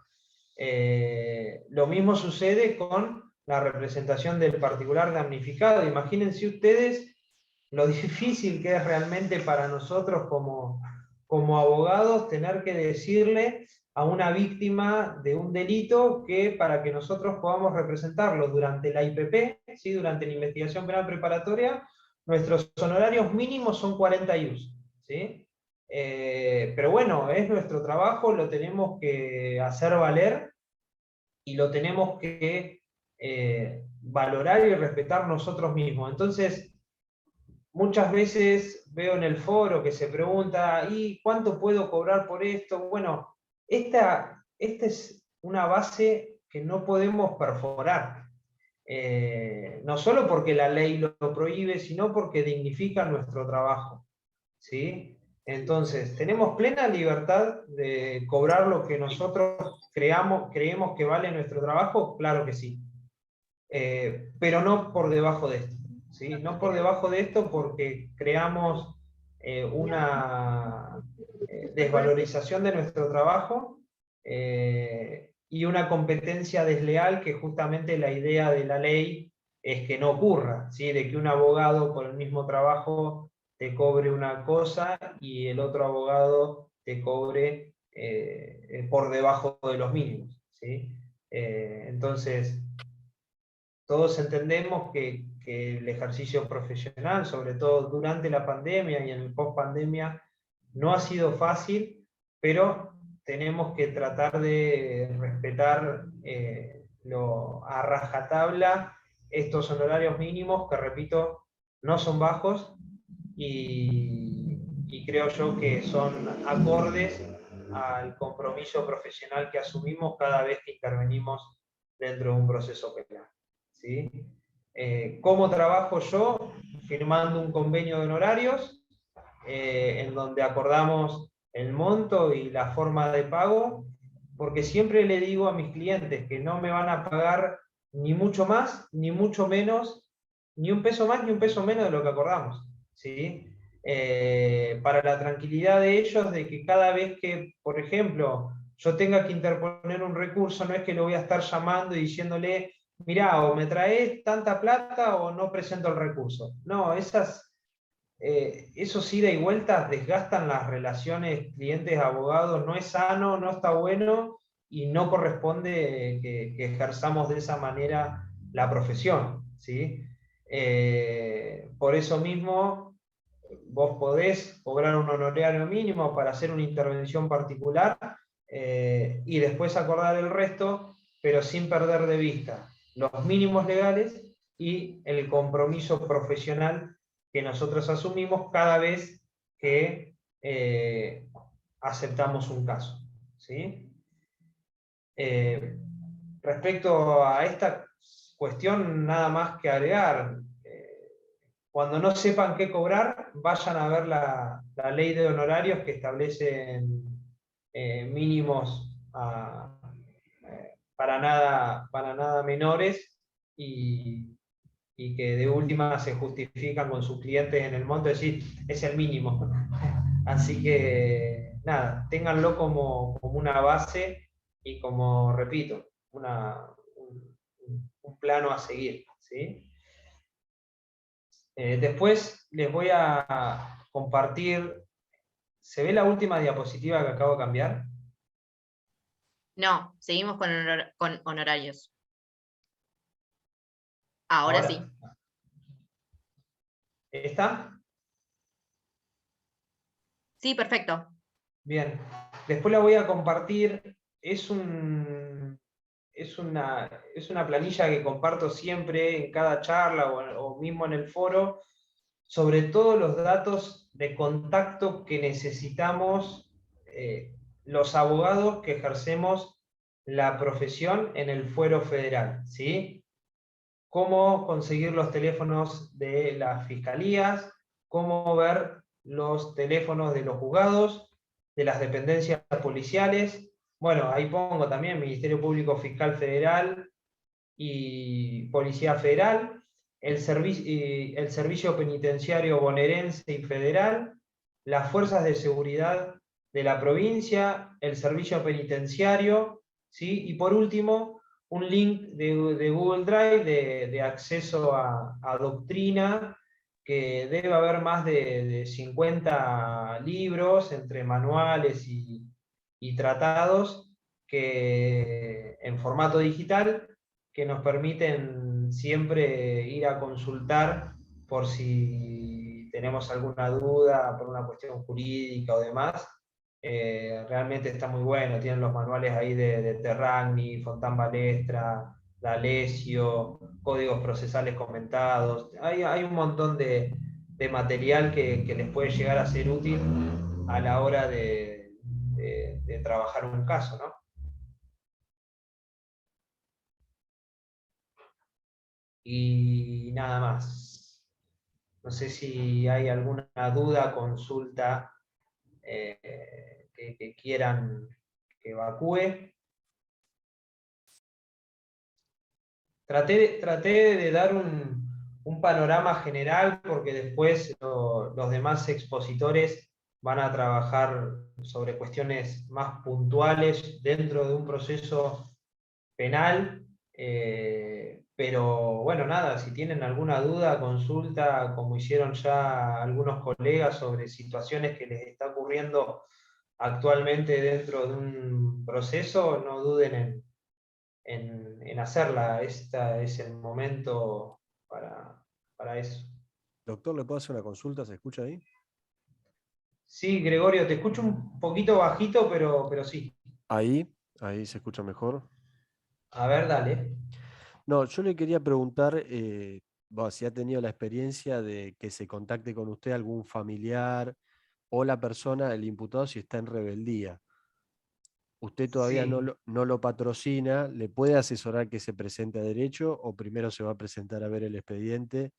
Lo mismo sucede con la representación del particular damnificado. Imagínense ustedes lo difícil que es realmente para nosotros como abogados tener que decirle a una víctima de un delito que, para que nosotros podamos representarlo durante la IPP, ¿sí? Durante la investigación penal preparatoria, nuestros honorarios mínimos son 40 IUS, ¿sí? Pero bueno, es nuestro trabajo, lo tenemos que hacer valer y lo tenemos que valorar y respetar nosotros mismos. Entonces, muchas veces veo en el foro que se pregunta, ¿y cuánto puedo cobrar por esto? Bueno, esta es una base que no podemos perforar. No solo porque la ley lo prohíbe, sino porque dignifica nuestro trabajo, ¿sí? Entonces, ¿tenemos plena libertad de cobrar lo que nosotros creemos que vale nuestro trabajo? Claro que sí. Pero no por debajo de esto, ¿sí? No por debajo de esto, porque creamos una desvalorización de nuestro trabajo y una competencia desleal, que justamente la idea de la ley es que no ocurra, ¿sí? De que un abogado por el mismo trabajo te cobre una cosa y el otro abogado te cobre por debajo de los mínimos, ¿sí? Entonces, todos entendemos que el ejercicio profesional, sobre todo durante la pandemia y en el post-pandemia, no ha sido fácil, pero tenemos que tratar de respetar a rajatabla estos honorarios mínimos, que repito, no son bajos, y creo yo que son acordes al compromiso profesional que asumimos cada vez que intervenimos dentro de un proceso penal. ¿Sí? ¿Cómo trabajo yo? Firmando un convenio de honorarios, en donde acordamos el monto y la forma de pago, porque siempre le digo a mis clientes que no me van a pagar ni mucho más, ni mucho menos, ni un peso más, ni un peso menos de lo que acordamos. ¿Sí? Para la tranquilidad de ellos, de que cada vez que, por ejemplo, yo tenga que interponer un recurso, no es que lo voy a estar llamando y diciéndole, mirá, o me traes tanta plata o no presento el recurso. No, esos ida y vueltas desgastan las relaciones clientes-abogados, no es sano, no está bueno y no corresponde que ejerzamos de esa manera la profesión. ¿Sí? Por eso mismo, vos podés cobrar un honorario mínimo para hacer una intervención particular y después acordar el resto, pero sin perder de vista los mínimos legales y el compromiso profesional que nosotros asumimos cada vez que aceptamos un caso. ¿Sí? Respecto a esta cuestión, nada más que agregar. Cuando no sepan qué cobrar, vayan a ver la ley de honorarios que establece mínimos para nada menores y que de última se justifican con sus clientes en el monto, es decir, es el mínimo. Así que nada, ténganlo como una base y como, repito, un plano a seguir. ¿Sí? Después les voy a compartir. ¿Se ve la última diapositiva que acabo de cambiar? No, seguimos con honorarios. Ahora sí. ¿Está? Sí, perfecto. Bien. Después la voy a compartir. Es una planilla que comparto siempre en cada charla o mismo en el foro, sobre todos los datos de contacto que necesitamos los abogados que ejercemos la profesión en el fuero federal. ¿Sí? Cómo conseguir los teléfonos de las fiscalías, cómo ver los teléfonos de los juzgados, de las dependencias policiales. Bueno, ahí pongo también Ministerio Público Fiscal Federal y Policía Federal, el Servicio Penitenciario Bonaerense y Federal, las Fuerzas de Seguridad de la provincia, el Servicio Penitenciario, ¿sí? Y por último, un link de Google Drive de acceso a doctrina, que debe haber más de 50 libros entre manuales y tratados que, en formato digital, que nos permiten siempre ir a consultar por si tenemos alguna duda por una cuestión jurídica o demás. Realmente está muy bueno, tienen los manuales ahí de Terragni, Fontán Balestra, D'Alessio, códigos procesales comentados. Hay un montón de material que les puede llegar a ser útil a la hora de trabajar un caso, ¿no? Y nada más. No sé si hay alguna duda, consulta que quieran que evacúe. Traté de dar un panorama general, porque después los demás expositores van a trabajar sobre cuestiones más puntuales dentro de un proceso penal. Pero bueno, nada, si tienen alguna duda, consulta, como hicieron ya algunos colegas sobre situaciones que les está ocurriendo actualmente dentro de un proceso, no duden en hacerla. Este es el momento para eso. Doctor, ¿le puedo hacer una consulta? ¿Se escucha ahí? Sí, Gregorio, te escucho un poquito bajito, pero sí. Ahí se escucha mejor. A ver, dale. No, yo le quería preguntar si ha tenido la experiencia de que se contacte con usted algún familiar o la persona, el imputado, si está en rebeldía. usted todavía Sí. no lo patrocina, ¿le puede asesorar que se presente a derecho o primero se va a presentar a ver el expediente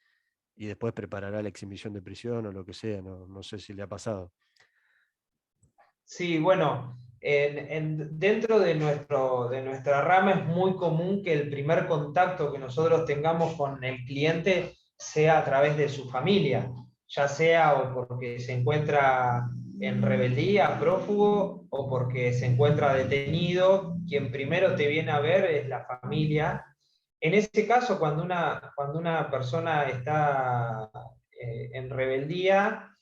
y después preparará la exhibición de prisión o lo que sea? No sé si le ha pasado. Sí, bueno, dentro de nuestra rama es muy común que el primer contacto que nosotros tengamos con el cliente sea a través de su familia, ya sea o porque se encuentra en rebeldía, prófugo, o porque se encuentra detenido. Quien primero te viene a ver es la familia. En ese caso, cuando una persona está en rebeldía,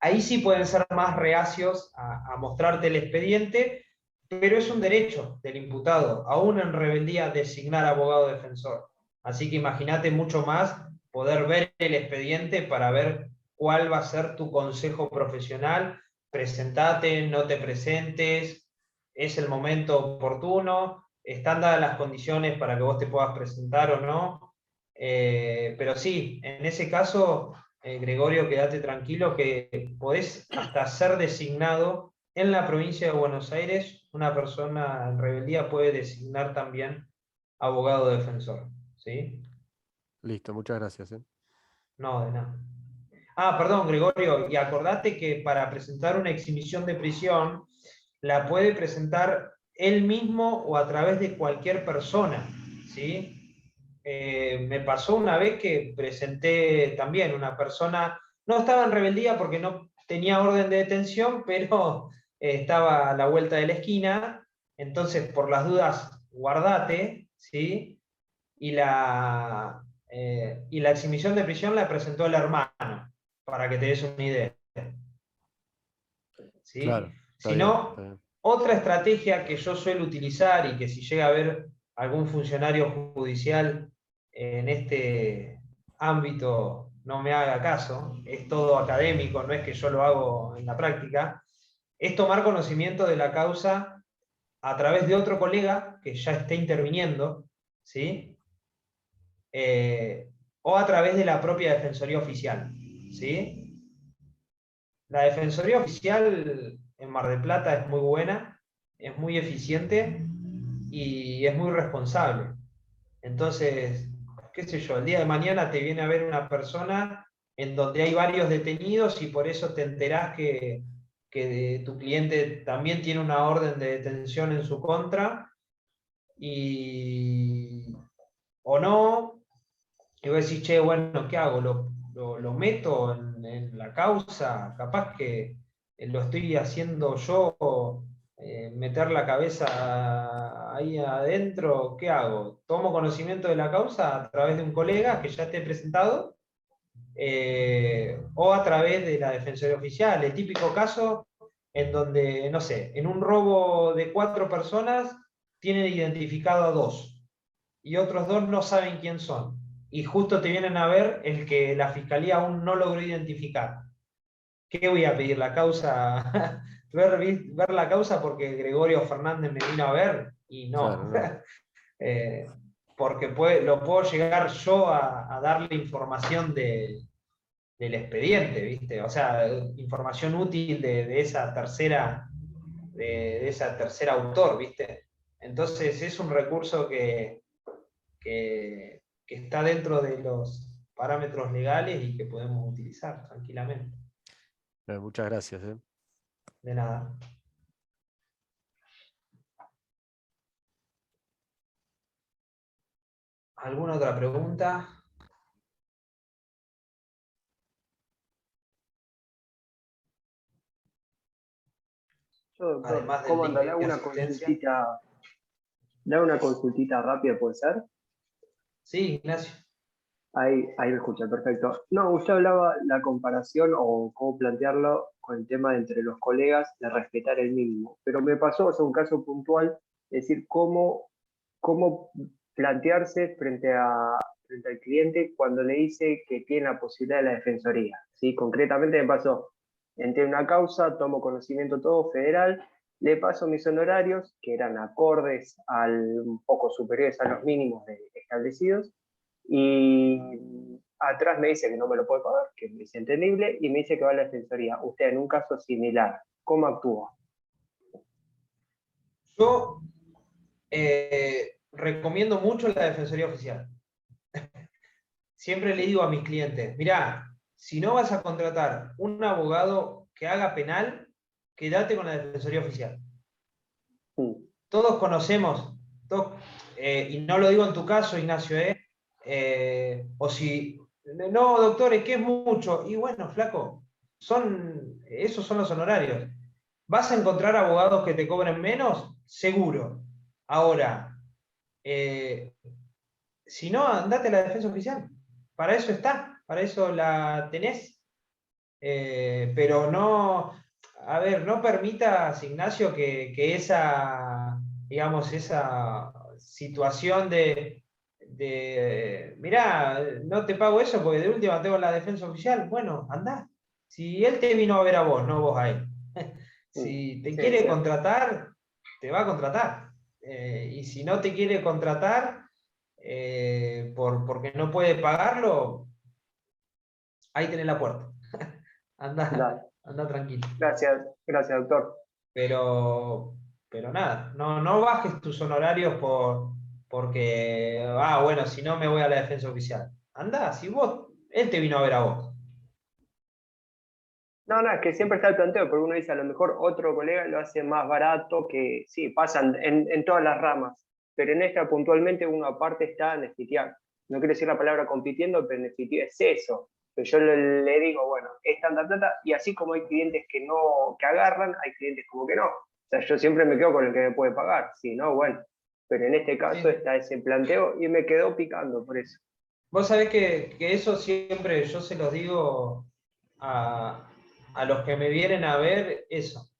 ahí sí pueden ser más reacios a mostrarte el expediente, pero es un derecho del imputado, aún en rebeldía, designar abogado defensor. Así que imagínate mucho más poder ver el expediente para ver cuál va a ser tu consejo profesional. Presentate, no te presentes, es el momento oportuno, están dadas las condiciones para que vos te puedas presentar o no. Pero sí, en ese caso, Gregorio, quédate tranquilo que podés hasta ser designado en la provincia de Buenos Aires. Una persona en rebeldía puede designar también abogado defensor, ¿sí? Listo, muchas gracias. No, de nada. Ah, perdón, Gregorio, y acordate que para presentar una exhibición de prisión la puede presentar él mismo o a través de cualquier persona, ¿sí? Me pasó una vez que presenté también una persona, no estaba en rebeldía porque no tenía orden de detención, pero estaba a la vuelta de la esquina, entonces por las dudas guardate, ¿sí? Y la exhibición de prisión la presentó el hermano, para que te des una idea, ¿sí? Claro, está Si bien, está no, bien. otra estrategia que yo suelo utilizar y que si llega a haber algún funcionario judicial en este ámbito no me haga caso, es todo académico, no es que yo lo hago en la práctica, es tomar conocimiento de la causa a través de otro colega que ya esté interviniendo, ¿sí? O a través de la propia Defensoría Oficial, ¿sí? La Defensoría Oficial en Mar del Plata es muy buena, es muy eficiente y es muy responsable. Entonces, qué sé yo, el día de mañana te viene a ver una persona en donde hay varios detenidos y por eso te enterás que tu cliente también tiene una orden de detención en su contra y, o no, y vos decís, che, bueno, ¿qué hago? ¿Lo meto en la causa? Capaz que lo estoy haciendo yo, meter la cabeza ahí adentro, ¿qué hago? ¿Tomo conocimiento de la causa a través de un colega que ya esté presentado? O a través de la Defensoría Oficial. El típico caso en donde, no sé, en un robo de 4 personas tienen identificado a 2 y otros 2 no saben quién son. Y justo te vienen a ver el que la fiscalía aún no logró identificar. ¿Qué voy a pedir? ¿La causa? ver la causa porque Gregorio Fernández me vino a ver? Y Claro, no. no. Porque lo puedo llegar yo a darle información del expediente, ¿viste? O sea, información útil de esa tercera, de esa tercera autor, ¿viste? Entonces es un recurso que está dentro de los parámetros legales y que podemos utilizar tranquilamente. Muchas gracias. De nada. ¿Alguna otra pregunta? Yo, doctor, Además del ¿cómo link anda? Le hago de una asistencia. consultita rápida, ¿puede ser? Sí, Ignacio. Ahí me escucha, perfecto. No, usted hablaba la comparación o cómo plantearlo con el tema de entre los colegas de respetar el mínimo, pero me pasó, o sea, un caso puntual, es decir, cómo plantearse frente al cliente cuando le dice que tiene la posibilidad de la defensoría, ¿sí? Concretamente me pasó, entré en una causa, tomo conocimiento todo federal, le paso mis honorarios, que eran acordes un poco superiores a los mínimos establecidos, y atrás me dice que no me lo puede pagar, que es entendible, y me dice que va a la defensoría. Usted en un caso similar, ¿cómo actúa? Yo recomiendo mucho la Defensoría Oficial. Siempre le digo a mis clientes, mirá, si no vas a contratar un abogado que haga penal, quédate con la Defensoría Oficial. Todos conocemos, y no lo digo en tu caso, Ignacio, o si, no, doctor, es que es mucho, y bueno, flaco, esos son los honorarios. ¿Vas a encontrar abogados que te cobren menos? Seguro. Ahora, si no, andate a la defensa oficial. Para eso está, para eso la tenés. Pero no, a ver, no permitas, Ignacio, que esa, digamos, esa situación de mirá, no te pago eso porque de última tengo la defensa oficial. Bueno, andá. Si él te vino a ver a vos, no vos a él. Si te quiere contratar, te va a contratar. Y si no te quiere contratar, porque no puede pagarlo, ahí tenés la puerta. Anda tranquilo. Gracias, doctor. Pero nada, no bajes tus honorarios porque, bueno, si no me voy a la defensa oficial. Anda, si él te vino a ver a vos. No, es que siempre está el planteo, porque uno dice, a lo mejor otro colega lo hace más barato, que sí, pasan en todas las ramas, pero en esta puntualmente uno aparte está nefiteando. No quiero decir la palabra compitiendo, pero nefitear es eso. Pero yo le digo, bueno, es tanta plata, y así como hay clientes que agarran, hay clientes como que no. O sea, yo siempre me quedo con el que me puede pagar, si no, bueno. Pero en este caso está ese planteo y me quedó picando por eso. Vos sabés que eso siempre yo se los digo a los que me vienen a ver, eso,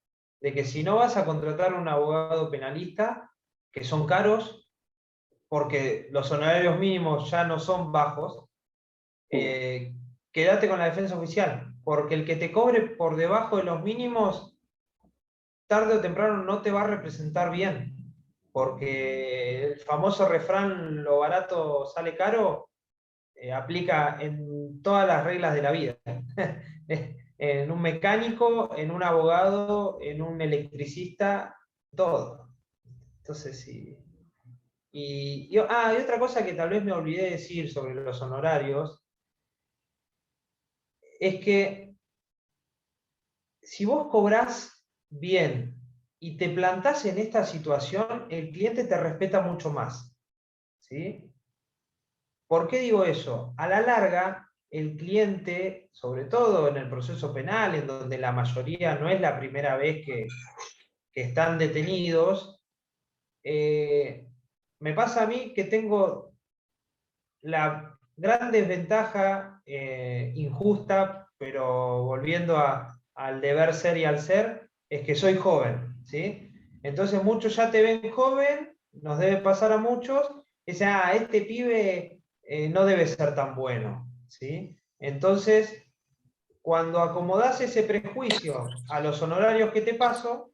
de que si no vas a contratar un abogado penalista, que son caros, porque los honorarios mínimos ya no son bajos, quédate con la defensa oficial, porque el que te cobre por debajo de los mínimos, tarde o temprano no te va a representar bien, porque el famoso refrán, lo barato sale caro, aplica en todas las reglas de la vida. En un mecánico, en un abogado, en un electricista, todo. Entonces, sí. Y otra cosa que tal vez me olvidé de decir sobre los honorarios, es que si vos cobrás bien y te plantás en esta situación, el cliente te respeta mucho más. ¿Sí? ¿Por qué digo eso? A la larga, el cliente, sobre todo en el proceso penal, en donde la mayoría no es la primera vez que están detenidos, me pasa a mí que tengo la gran desventaja injusta, pero volviendo al deber ser y al ser, es que soy joven, ¿sí? Entonces muchos ya te ven joven, nos debe pasar a muchos, y dicen, este pibe no debe ser tan bueno, ¿sí? Entonces, cuando acomodás ese prejuicio a los honorarios que te paso,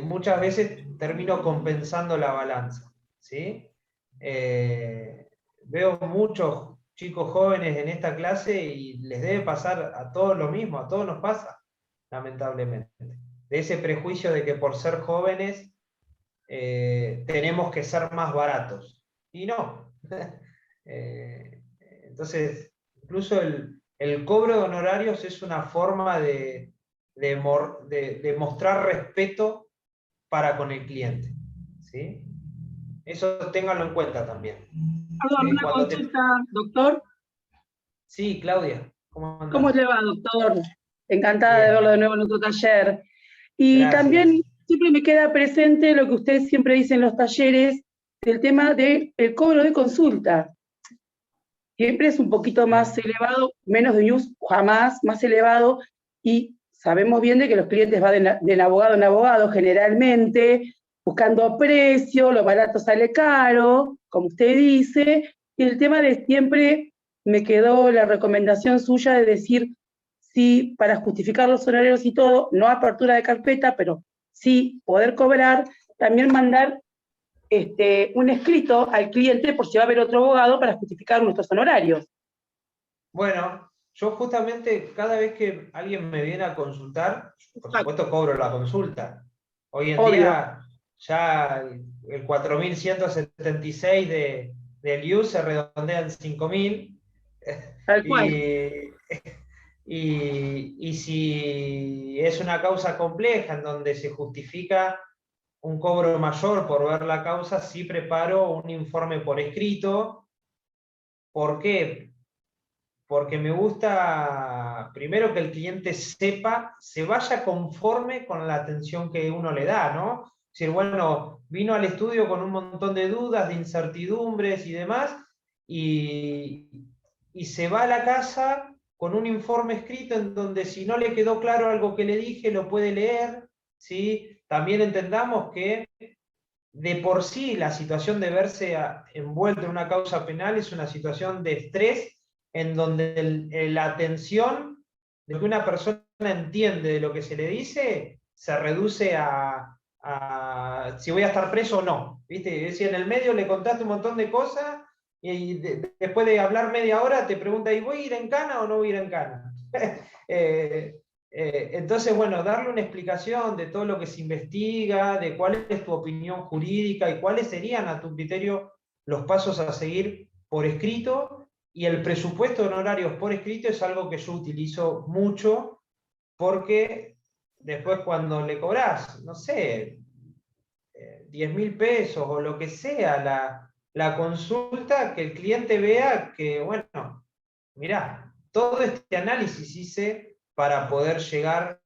muchas veces termino compensando la balanza, ¿sí? Veo muchos chicos jóvenes en esta clase y les debe pasar a todos lo mismo, a todos nos pasa, lamentablemente. De ese prejuicio de que por ser jóvenes tenemos que ser más baratos. Y no. Entonces, incluso el cobro de honorarios es una forma de mostrar respeto para con el cliente. ¿Sí? Eso ténganlo en cuenta también. Perdón, una consulta, doctor. Sí, Claudia. ¿Cómo le va, doctor? Encantada de verlo de nuevo en otro taller. Y gracias. También siempre me queda presente lo que ustedes siempre dicen en los talleres, del tema del cobro de consulta. Siempre es un poquito más elevado, menos de news, jamás más elevado, y sabemos bien de que los clientes van de abogado en abogado generalmente, buscando precio, lo barato sale caro, como usted dice, y el tema de siempre me quedó la recomendación suya de decir, sí, para justificar los horarios y todo, no apertura de carpeta, pero sí poder cobrar, también mandar un escrito al cliente por si va a haber otro abogado para justificar nuestros honorarios. Bueno, yo justamente cada vez que alguien me viene a consultar, por supuesto cobro la consulta. Hoy en día ya el 4176 del IU se redondea en 5000. Tal cual. Y si es una causa compleja en donde se justifica un cobro mayor por ver la causa, sí preparo un informe por escrito. ¿Por qué? Porque me gusta, primero, que el cliente sepa, se vaya conforme con la atención que uno le da, ¿no? Es decir, bueno, vino al estudio con un montón de dudas, de incertidumbres y demás, y se va a la casa con un informe escrito en donde, si no le quedó claro algo que le dije, lo puede leer, ¿sí? También entendamos que de por sí la situación de verse envuelto en una causa penal es una situación de estrés, en donde la atención de que una persona entiende de lo que se le dice se reduce a si voy a estar preso o no, ¿viste? Es decir, en el medio le contaste un montón de cosas y después de hablar media hora te pregunta, ¿y voy a ir en cana o no voy a ir en cana? Entonces, bueno, darle una explicación de todo lo que se investiga, de cuál es tu opinión jurídica y cuáles serían, a tu criterio, los pasos a seguir por escrito. Y el presupuesto de honorarios por escrito es algo que yo utilizo mucho, porque después, cuando le cobrás, no sé, 10.000 pesos o lo que sea la consulta, que el cliente vea que, bueno, mirá, todo este análisis hice para poder llegar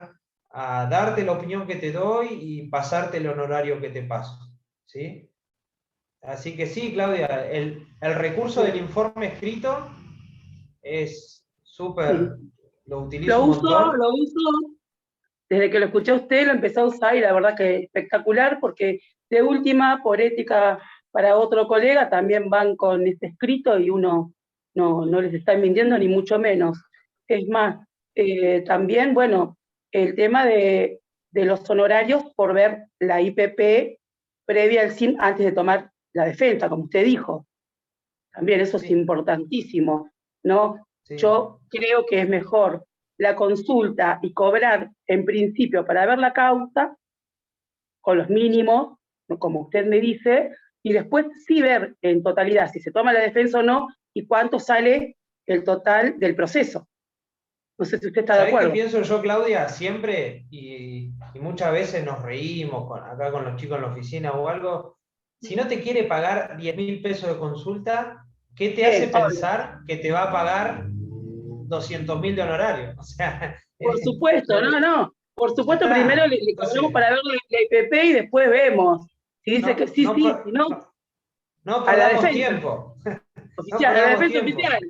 a darte la opinión que te doy y pasarte el honorario que te paso, ¿sí? Así que sí, Claudia, el recurso del informe escrito es súper, lo utilizo un montón. Lo uso, desde que lo escuché a usted lo empecé a usar y la verdad que espectacular, porque de última, por ética para otro colega, también van con este escrito y uno no les está mintiendo ni mucho menos. Es más, también, bueno, el tema de los honorarios por ver la IPP previa al CIN antes de tomar la defensa, como usted dijo. También eso es importantísimo, ¿no? Sí. Yo creo que es mejor la consulta y cobrar en principio para ver la causa, con los mínimos, como usted me dice, y después sí ver en totalidad si se toma la defensa o no y cuánto sale el total del proceso. No sé si usted está de acuerdo. ¿Sabés qué pienso yo, Claudia? Siempre, y muchas veces nos reímos acá con los chicos en la oficina o algo, si no te quiere pagar 10.000 pesos de consulta, ¿qué te hace pensar que te va a pagar 200.000 de honorario? O sea, por supuesto, no. Por supuesto, primero le cobramos para ver la IPP y después vemos. Si dice que sí, si no. No a la perdamos defensa. tiempo. Oficial, a la defensa oficial.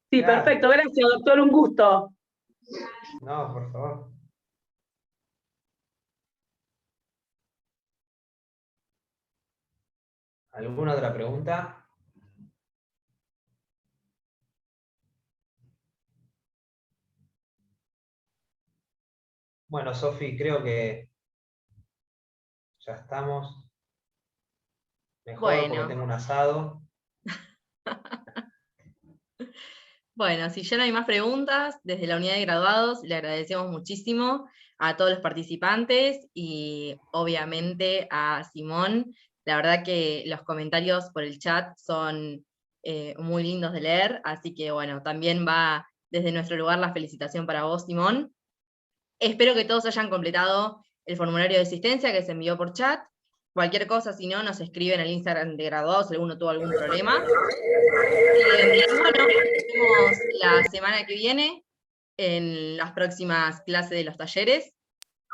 Sí, claro. Perfecto, gracias, doctor, un gusto. No, por favor. ¿Alguna otra pregunta? Bueno, Sofi, creo que ya estamos. Mejor, bueno, porque tengo un asado. Bueno, si ya no hay más preguntas, desde la unidad de graduados le agradecemos muchísimo a todos los participantes y obviamente a Simón. La verdad que los comentarios por el chat son muy lindos de leer, así que bueno, también va desde nuestro lugar la felicitación para vos, Simón. Espero que todos hayan completado el formulario de asistencia que se envió por chat. Cualquier cosa, si no, nos escriben al Instagram de graduados si alguno tuvo algún problema. Bueno, nos vemos la semana que viene en las próximas clases de los talleres.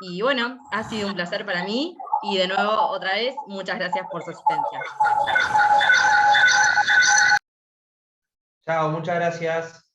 Y bueno, ha sido un placer para mí. Y de nuevo, otra vez, muchas gracias por su asistencia. Chao, muchas gracias.